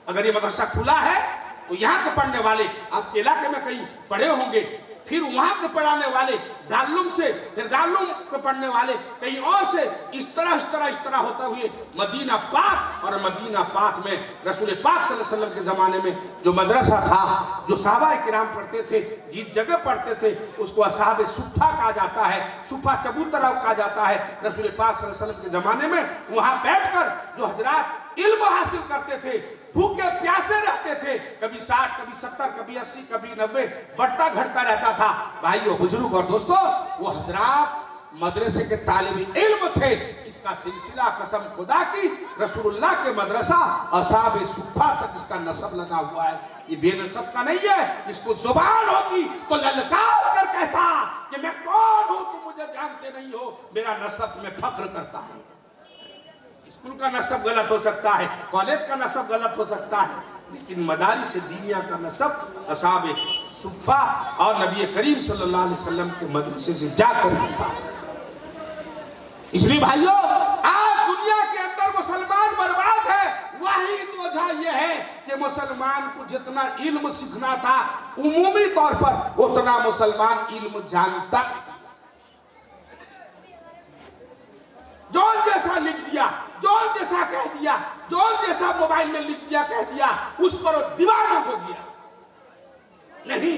अगर ये मदरसा खुला है तो यहाँ के पढ़ने वाले आपके इलाके में कहीं पढ़े होंगे, फिर वहां के पढ़ाने वाले दारुल से, फिर दारुल के पढ़ने वाले कहीं और से, इस तरह होता हुए मदीना पाक, और मदीना पाक में रसूल पाक सल्लल्लाहु अलैहि वसल्लम के जमाने में जो मदरसा था, जो सहाबा किराम पढ़ते थे, जिस जगह पढ़ते थे, उसको असहाबे सुफ़ा कहा जाता है, सुफ़ा चबूतरा कहा जाता है। रसूल पाक सल्लल्लाहु अलैहि वसल्लम के जमाने में वहां बैठकर जो हजरात इल्म हासिल करते थे, भूखे प्यासे रहते थे, कभी 60, कभी 70, कभी 80, कभी 90, बढ़ता घटता रहता था। भाइयों, बुजुर्ग और दोस्तों, वो हजरात मदरसे के तालिब इल्म थे। इसका सिलसिला कसम खुदा की रसूलुल्लाह के मदरसा असहाबे सुफ़ा तक इसका नसब लगा हुआ है। ये बेनसब का नहीं है। इसको जुबान होती तो ललकार कर कहता कि मैं कौन हूं, तुम मुझे जानते नहीं हो, मेरा नसब में फख्र करता हूं। स्कूल का नसब गलत हो सकता है, कॉलेज का नसब गलत हो सकता है, लेकिन मदारिस दुनिया का नसब असहाबे सुफ़ा और नबी करीम सल्लल्लाहु अलैहि वसल्लम के मदरसे से जाकर मिलता है। इसलिए भाइयों, आज दुनिया के अंदर मुसलमान बर्बाद है। वही वजह यह है कि मुसलमान को जितना इल्म सीखना था उमूमी तौर पर, उतना मुसलमान इल्म जानता। जौन जैसा लिख दिया, जौन जैसा कह दिया, जौन जैसा मोबाइल में लिख दिया कह दिया, उस पर दीवाना हो गया। नहीं,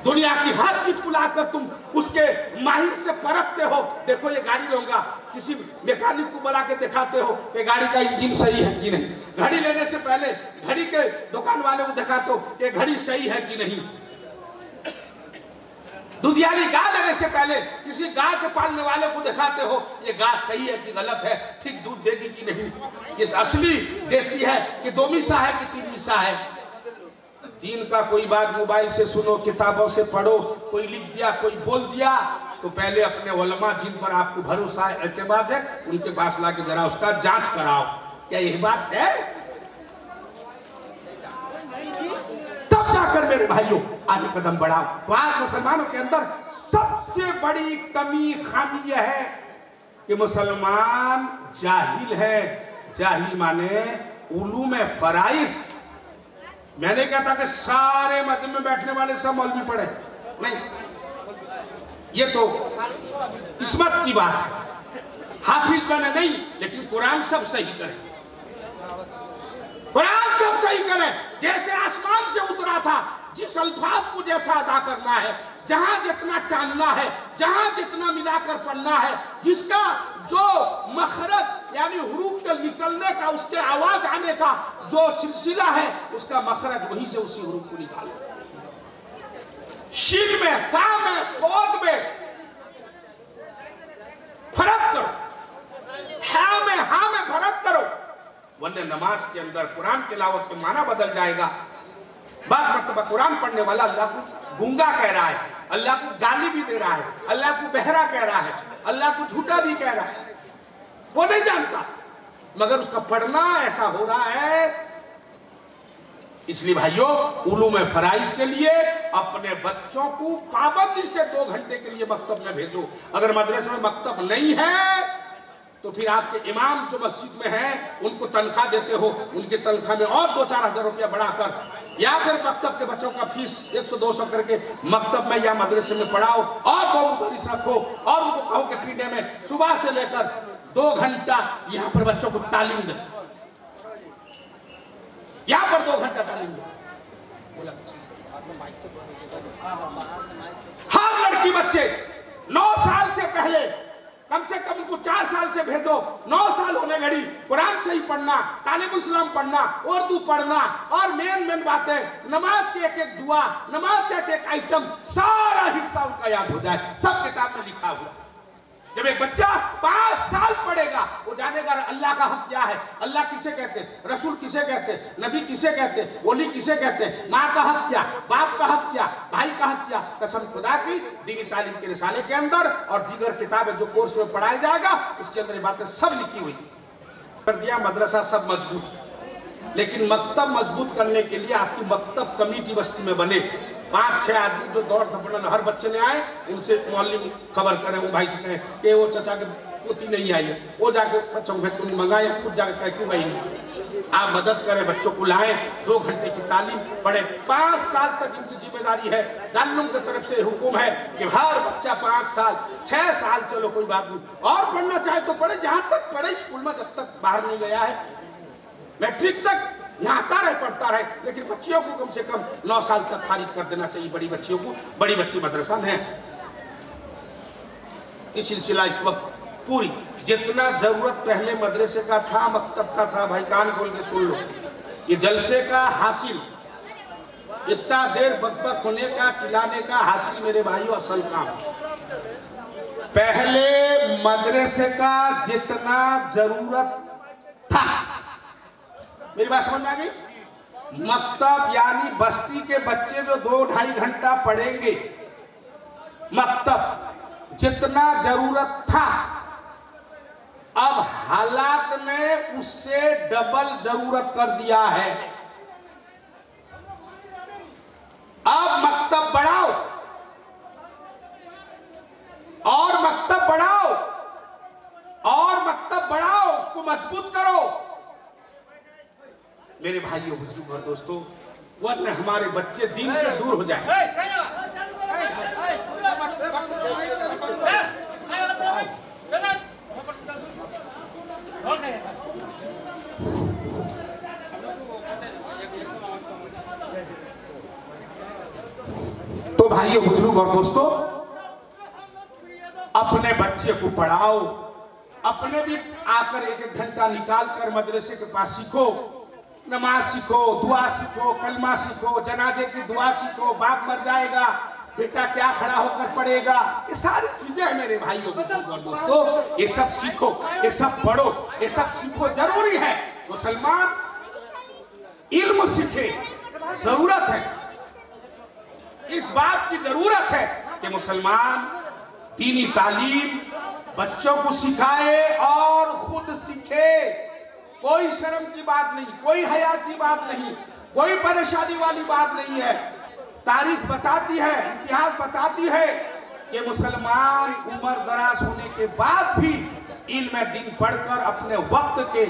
दुनिया की हर चीज को लाकर तुम उसके माहिर से परखते हो। देखो ये गाड़ी लूंगा, किसी मैकेनिक को बुला के दिखाते हो कि गाड़ी का इंजन सही है कि नहीं। घड़ी लेने से पहले घड़ी के दुकान वाले को दिखाते हो कि घड़ी सही है कि नहीं। दूधियाली गाय लेने से पहले किसी गाय के पालने वाले को दिखाते हो ये गाय सही है कि गलत है, ठीक दूध देगी कि नहीं, ये असली देसी है कि 2 मिसा है कि 3 मिसा है। दीन का कोई बात मोबाइल से सुनो, किताबों से पढ़ो, कोई लिख दिया, कोई बोल दिया, तो पहले अपने उलमा जिन पर आपको भरोसा है, एतमाद है, उनके पास लाके जरा उसका जांच कराओ, क्या यही बात है? तब जाकर मेरे भाइयों आगे कदम बढ़ाओ। तो आज मुसलमानों के अंदर सबसे बड़ी कमी खामी यह है कि मुसलमान जाहिल है। जाहिल माने उलूम फराइज। मैंने कहा था कि सारे मस्जिद में बैठने वाले सब मौलवी पढ़े, नहीं, ये तो किस्मत की बात है। हाफिज बने नहीं, लेकिन कुरान सब सही करे, कुरान सब सही करे। जैसे आसमान से उतरा था, जिस अल्फाज को जैसा अदा करना है, जहां जितना टालना है, जहां जितना मिलाकर पढ़ना है, जिसका जो मखरज यानी हुरूफ के निकलने का, उसके आवाज आने का जो सिलसिला है, उसका मखरज वहीं से उसी हुरूफ को निकालो। शीन में, सा में, सोद में फर्क करो, हा में, हा में फर्क करो, वरना नमाज के अंदर कुरान तिलावत के माना बदल जाएगा। बात मर्तबा कुरान पढ़ने वाला अल्लाह को गूंगा कह रहा है, अल्लाह को गाली भी दे रहा है, अल्लाह को बहरा कह रहा है, अल्लाह को झूठा भी कह रहा है, वो नहीं जानता, मगर उसका पढ़ना ऐसा हो रहा है। इसलिए भाइयों, उलूम फराइज के लिए अपने बच्चों को पाबंदी से 2 घंटे के लिए मकतब में भेजो। अगर मदरसे में मकतब नहीं है तो फिर आपके इमाम जो मस्जिद में हैं उनको तनख्वाह देते हो, उनकी तनख्वाह में और 2-4 हज़ार रुपया बढ़ाकर, या फिर मकतब के बच्चों का फीस 100-200 करके मकतब में या मदरसे में पढ़ाओ और दौड़-दौड़ी रखो और उनको कहो कि पीने में सुबह से लेकर 2 घंटा यहाँ पर बच्चों को तालीम दे, यहाँ पर 2 घंटा तालीम दे। हर लड़की बच्चे 9 साल से पहले कम से कम उनको 4 साल से भेजो। 9 साल होने घड़ी कुरान सही पढ़ना, तालिबुल इस्लाम पढ़ना, उर्दू पढ़ना, और मेन बातें, नमाज के एक दुआ, नमाज का एक आइटम, सारा हिस्सा उनका याद हो जाए। सब किताब में लिखा हुआ। जब एक बच्चा 5 साल पढ़ेगा, वो जानेगा अल्लाह का हक क्या है, अल्लाह किसे कहते हैं, रसूल किसे कहते हैं, नबी किसे कहते हैं, वली किसे कहते हैं, माँ का हक क्या, बाप का हक क्या, भाई का हक क्या। कसम खुदा की दीनी तालीम के रिसाले के अंदर और दीगर किताबें जो कोर्स में पढ़ाया जाएगा, इसके अंदर ये बातें सब लिखी हुई कर दिया। मदरसा सब मजबूत, लेकिन मकतब मजबूत करने के लिए आपकी मकतब कमेटी बस्ती में बने। 5-6 आदमी जो दौड़ धपड़न हर बच्चे ने आए, उनसे मौलवी खबर करें, वो भाई से कहें कि वो चचा के पोती नहीं आई है, वो जाके बच्चों को भेज मंगाए, खुद जाकर कह क्यों गई नहीं। आप मदद करें, बच्चों को लाएं, 2 घंटे की तालीम पढ़े। 5 साल तक इनकी जिम्मेदारी है। दारुल की तरफ से हुक्म है कि हर बच्चा 5 साल, 6 साल चलो कोई बात नहीं, और पढ़ना चाहे तो पढ़े, जहां तक पढ़े स्कूल में, जब तक बाहर नहीं गया है, मैट्रिक तक यहाँ आता रहे, पढ़ता रहे, लेकिन बच्चियों को कम से कम 9 साल तक फारिग कर देना चाहिए। बड़ी बच्चियों को, बड़ी बच्ची मदरसा में है। ये सिलसिला इस वक्त पूरी, जितना जरूरत पहले मदरसे का था, मकतब का था, भाई कान खोल के सुन लो, ये जलसे का हासिल, इतना देर बकबक होने का, चिल्लाने का हासिल मेरे भाइयों असल काम। पहले मदरसे का जितना जरूरत था, मेरी बात समझ में आ गई? मकतब यानी बस्ती के बच्चे जो 2-2.5 घंटा पढ़ेंगे, मकतब जितना जरूरत था, अब हालात ने उससे डबल जरूरत कर दिया है। अब मकतब बढ़ाओ और मकतब बढ़ाओ और मकतब बढ़ाओ, उसको मजबूत करो मेरे भाइयों बुजुर्गों दोस्तों, वरना हमारे बच्चे दीन से दूर हो जाए। तो भाइयों बुजुर्ग और दोस्तों, अपने बच्चे को पढ़ाओ, अपने भी आकर 1-1 घंटा निकाल कर मदरसे के पास सीखो, नमाज सीखो, दुआ सीखो, कलमा सीखो, जनाजे की दुआ सीखो, बाप मर जाएगा बेटा क्या खड़ा होकर पढ़ेगा, ये सारी चीजें हैं मेरे भाइयों और दोस्तों, ये सब सीखो, ये सब पढ़ो, ये सब सीखो, जरूरी है। मुसलमान इल्म सीखे, जरूरत है, इस बात की जरूरत है कि मुसलमान दीनी तालीम बच्चों को सिखाए और खुद सीखे। कोई शर्म की बात नहीं, कोई हया की बात नहीं, कोई परेशानी वाली बात नहीं है। तारीख बताती है, इतिहास बताती है कि मुसलमान उम्र दराज होने के बाद भी इल्म दीन पढ़कर अपने वक्त के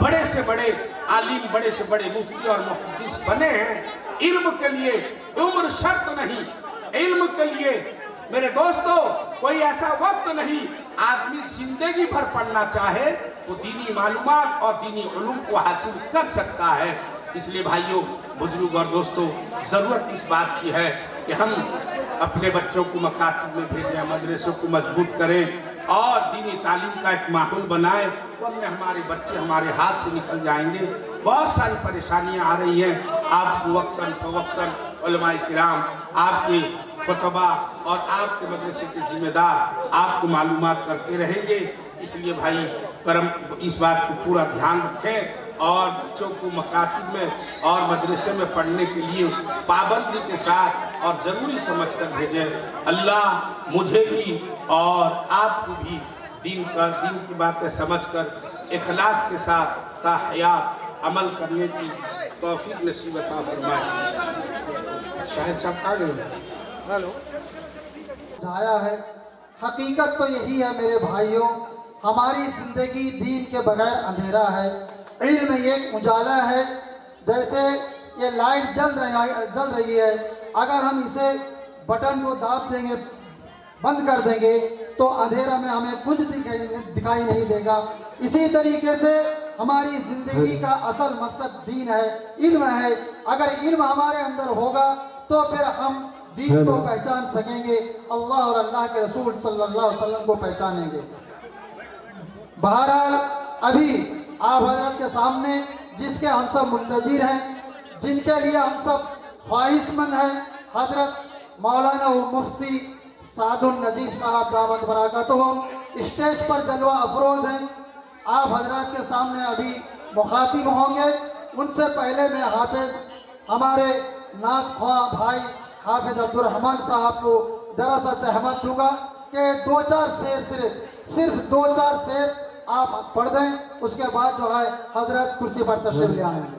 बड़े से बड़े आलिम, बड़े से बड़े मुफ्ती और मुहद्दिस बने हैं। इल्म के लिए उम्र शर्त नहीं, इल्म के लिए मेरे दोस्तों कोई ऐसा वक्त नहीं, आदमी जिंदगी भर पढ़ना चाहे तो दीनी मालूमात और दीनी उलूम को हासिल कर सकता है। इसलिए भाइयों बुजुर्ग और दोस्तों, जरूरत इस बात की है कि हम अपने बच्चों को मकातब में भेजें, मदरसों को मजबूत करें और दीनी तालीम का एक माहौल बनाएं, वरना हमारे बच्चे हमारे हाथ से निकल जाएंगे। बहुत सारी परेशानियां आ रही हैं, आपको वक्तन फवक्तन उलमाए किराम, आपके खुतबा और आपके मदरसे के जिम्मेदार आपको मालूमात करते रहेंगे। इसलिए भाई करम इस बात को पूरा ध्यान रखें और बच्चों को मकातब में और मदरसे में पढ़ने के लिए पाबंदी के साथ और ज़रूरी समझकर भेजें। अल्लाह मुझे भी और आपको भी दीन की बातें समझकर इखलास के साथ ताहयात अमल करने की तौफीक नसीब अता फरमाए। शायद सब आ गए। हेलो आया है। हकीकत तो यही है मेरे भाइयों, हमारी जिंदगी दीन के बगैर अंधेरा है, इल्म एक उजाला है। जैसे ये लाइट जल रही है, अगर हम इसे बटन को दाब देंगे, बंद कर देंगे तो अंधेरा में हमें कुछ दिखाई नहीं देगा। इसी तरीके से हमारी जिंदगी का असल मकसद दीन है, इल्म है। अगर इल्म हमारे अंदर होगा तो फिर हम दीन को पहचान सकेंगे, अल्लाह और अल्लाह के रसूल सल्लल्लाहु अलैहि वसल्लम को पहचानेंगे। बहरहाल अभी आप हजरत के सामने जिसके हम सब मुंतजिर हैं, जिनके लिए हम सब ख्वाहिशमंद हैं, हजरत मौलाना मुफ्ती सादुल नजीब साहब दामद बरकतहुम स्टेज पर जलवा अफरोज हैं। आप हजरत के सामने अभी मुखातिब होंगे। उनसे पहले मैं हाफिज हमारे नात ख्वाह भाई हाफिज अब्दुल रहमान साहब को जरा सा सहमत दूंगा कि 2-4 शेर सिर्फ 2-4 शेर आप पढ़ दें, उसके बाद जो है हजरत कुर्सी पर तशरीफ ले आएंगे।